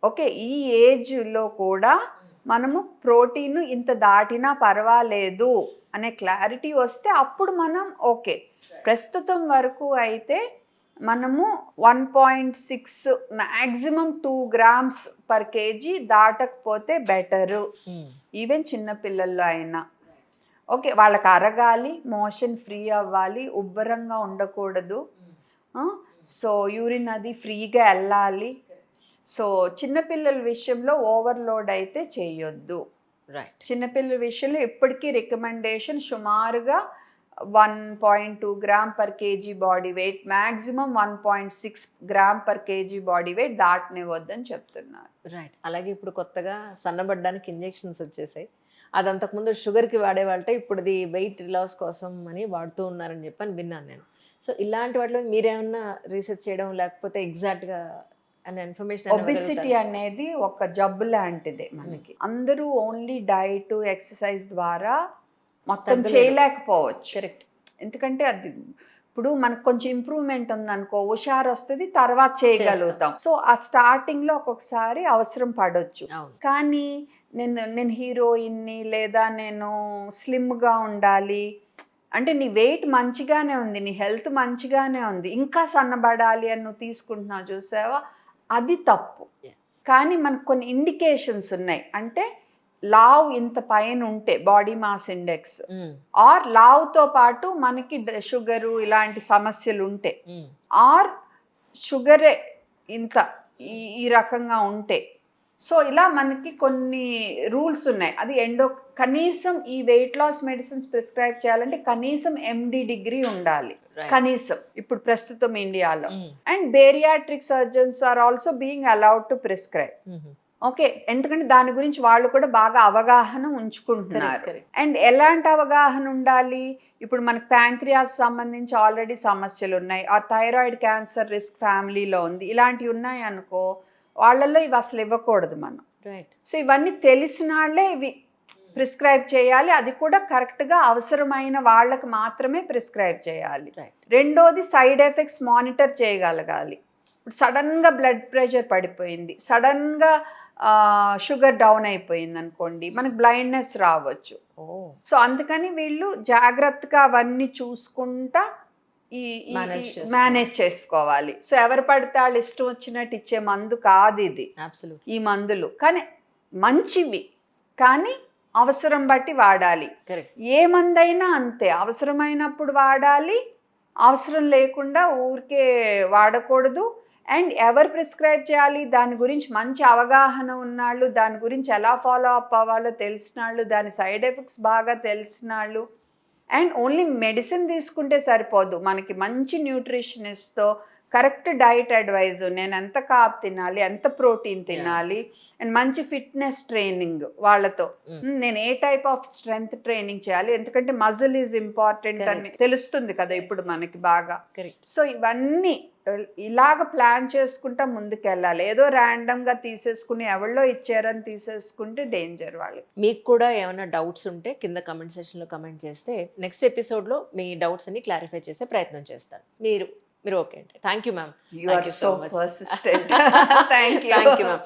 ఓకే, ఈ ఏజ్లో కూడా మనము ప్రోటీన్ ఇంత దాటినా పర్వాలేదు అనే క్లారిటీ వస్తే అప్పుడు మనం ఓకే. ప్రస్తుతం వరకు అయితే మనము 1.6 మ్యాక్సిమం 2 grams per kg దాటకపోతే బెటరు. ఈవెన్ చిన్నపిల్లల్లో అయినా ఓకే, వాళ్ళకి అరగాలి, మోషన్ ఫ్రీ అవ్వాలి, ఉబ్బరంగా ఉండకూడదు, సో యూరిన్ అది ఫ్రీగా వెళ్ళాలి. సో చిన్నపిల్లల విషయంలో ఓవర్లోడ్ అయితే చేయొద్దు. చిన్నపిల్లల విషయంలో ఇప్పటికీ రికమెండేషన్ సుమారుగా 1.2 gram per kg body weight, maximum 1.6 gram per kg body weight దాటనివ్వద్దని చెప్తున్నారు. రైట్. అలాగే ఇప్పుడు కొత్తగా సన్నబడ్డానికి ఇంజెక్షన్స్ వచ్చేసాయి. అది అంతకుముందు షుగర్కి వాడేవాళ్ళంటే ఇప్పుడు అది వెయిట్ లాస్ కోసం అని వాడుతూ ఉన్నారని చెప్పని విన్నాను నేను. సో ఇలాంటి వాటిలో మీరేమన్నా రీసెర్చ్ చేయడం లేకపోతే ఎగ్జాక్ట్గా అనే ఇన్ఫర్మేషన్? ఒబెసిటీ అనేది ఒక జబ్బు లాంటిదే మనకి. అందరూ ఓన్లీ డైట్ ఎక్సర్సైజ్ ద్వారా మొత్తం చేయలేకపోవచ్చు. కరెక్ట్. ఎందుకంటే అది ఇప్పుడు మనకు కొంచెం ఇంప్రూవ్మెంట్ ఉందనుకో, హుషారు వస్తుంది, తర్వాత చేయగలుగుతాం. సో ఆ స్టార్టింగ్లో ఒక్కొక్కసారి అవసరం పడవచ్చు. కానీ నేను హీరోయిన్ని లేదా నేను స్లిమ్గా ఉండాలి అంటే నీ వెయిట్ మంచిగానే ఉంది, నీ హెల్త్ మంచిగానే ఉంది, ఇంకా సన్నబడాలి అని నువ్వు తీసుకుంటున్నావు చూసావా, అది తప్పు. కానీ మనకు కొన్ని ఇండికేషన్స్ ఉన్నాయి. అంటే లావ్ ఇంత పైన ఉంటే బాడీ మాస్ ఇండెక్స్, ఆర్ లావ్తో పాటు మనకి షుగరు ఇలాంటి సమస్యలు ఉంటే, ఆర్ షుగరే ఇంత ఈ రకంగా ఉంటే, సో ఇలా మనకి కొన్ని రూల్స్ ఉన్నాయి. అది కనీసం ఈ వెయిట్ లాస్ మెడిసిన్స్ ప్రిస్క్రైబ్ చేయాలంటే కనీసం ఎండి డిగ్రీ ఉండాలి. Right. కనీసం ఇప్పుడు ప్రస్తుతం ఇండియాలో. Mm. And bariatric surgeons are also being allowed to prescribe. Mhm. Okay, ఎందుకంటే దాని గురించి వాళ్ళు కూడా బాగా అవగాహన Correct, ఉంచుకుంటున్నారు. correct. అండ్ ఎలాంటి అవగాహన ఉండాలి? ఇప్పుడు మనకు ప్యాంక్రియాస్ సంబంధించి ఆల్రెడీ సమస్యలు ఉన్నాయి, ఆ థైరాయిడ్ క్యాన్సర్ రిస్క్ ఫ్యామిలీలో ఉంది, ఇలాంటివి ఉన్నాయి అనుకో, వాళ్ళల్లో ఇవి అసలు ఇవ్వకూడదు మనం. Right. సో ఇవన్నీ తెలిసిన వాళ్ళే ఇవి ప్రిస్క్రైబ్ చేయాలి. అది కూడా కరెక్ట్గా అవసరమైన వాళ్ళకి మాత్రమే ప్రిస్క్రైబ్ చేయాలి. Right. రెండోది సైడ్ ఎఫెక్ట్స్ మానిటర్ చేయగలగాలి. ఇప్పుడు సడన్గా బ్లడ్ ప్రెషర్ పడిపోయింది, సడన్గా షుగర్ డౌన్ అయిపోయింది అనుకోండి, మనకు బ్లైండ్నెస్ రావచ్చు. Oh. సో అందుకని వీళ్ళు జాగ్రత్తగా అవన్నీ చూసుకుంటా మేనేజ్ చేసుకోవాలి. సో ఎవరు పడితే వాళ్ళు ఇష్టం వచ్చినట్టు ఇచ్చే మందు కాదు ఇది. Absolutely. ఈ మందులు కానీ మంచివి, కానీ అవసరం బట్టి వాడాలి. Correct. ఏ మందైనా అంతే, అవసరమైనప్పుడు వాడాలి, అవసరం లేకుండా ఊరికే వాడకూడదు. అండ్ ఎవరు ప్రిస్క్రైబ్ చేయాలి, దాని గురించి మంచి అవగాహన ఉన్నాళ్ళు, దాని గురించి ఎలా ఫాలో అప్ అవ్వాలో తెలిసిన వాళ్ళు, దాని సైడ్ ఎఫెక్ట్స్ బాగా తెలిసిన వాళ్ళు. అండ్ ఓన్లీ మెడిసిన్ తీసుకుంటే సరిపోదు, మనకి మంచి న్యూట్రిషనిస్ట్తో కరెక్ట్ డైట్ అడ్వైజు, నేను ఎంత కార్బ్ తినాలి, ఎంత ప్రోటీన్ తినాలి, అండ్ మంచి ఫిట్నెస్ ట్రైనింగ్ వాళ్ళతో, నేను ఏ టైప్ ఆఫ్ స్ట్రెంగ్త్ ట్రైనింగ్ చేయాలి, ఎందుకంటే మజిల్ ఈజ్ ఇంపార్టెంట్ అని తెలుస్తుంది కదా ఇప్పుడు మనకి బాగా. Correct. సో ఇవన్నీ ఇలాగ ప్లాన్ చేసుకుంటా ముందుకెళ్ళాలి. ఏదో ర్యాండమ్గా తీసేసుకుని ఎవరిలో ఇచ్చారని తీసేసుకుంటే డేంజర్ వాళ్ళకి. మీకు కూడా ఏమైనా డౌట్స్ ఉంటే కింద కమెంట్ సెక్షన్లో కమెంట్ చేస్తే నెక్స్ట్ ఎపిసోడ్లో మీ డౌట్స్ అన్ని క్లారిఫై చేసే ప్రయత్నం చేస్తాను. మీరు ఓకే అంటే thank you ma'am. You are so persistent. Thank you. Thank you ma'am.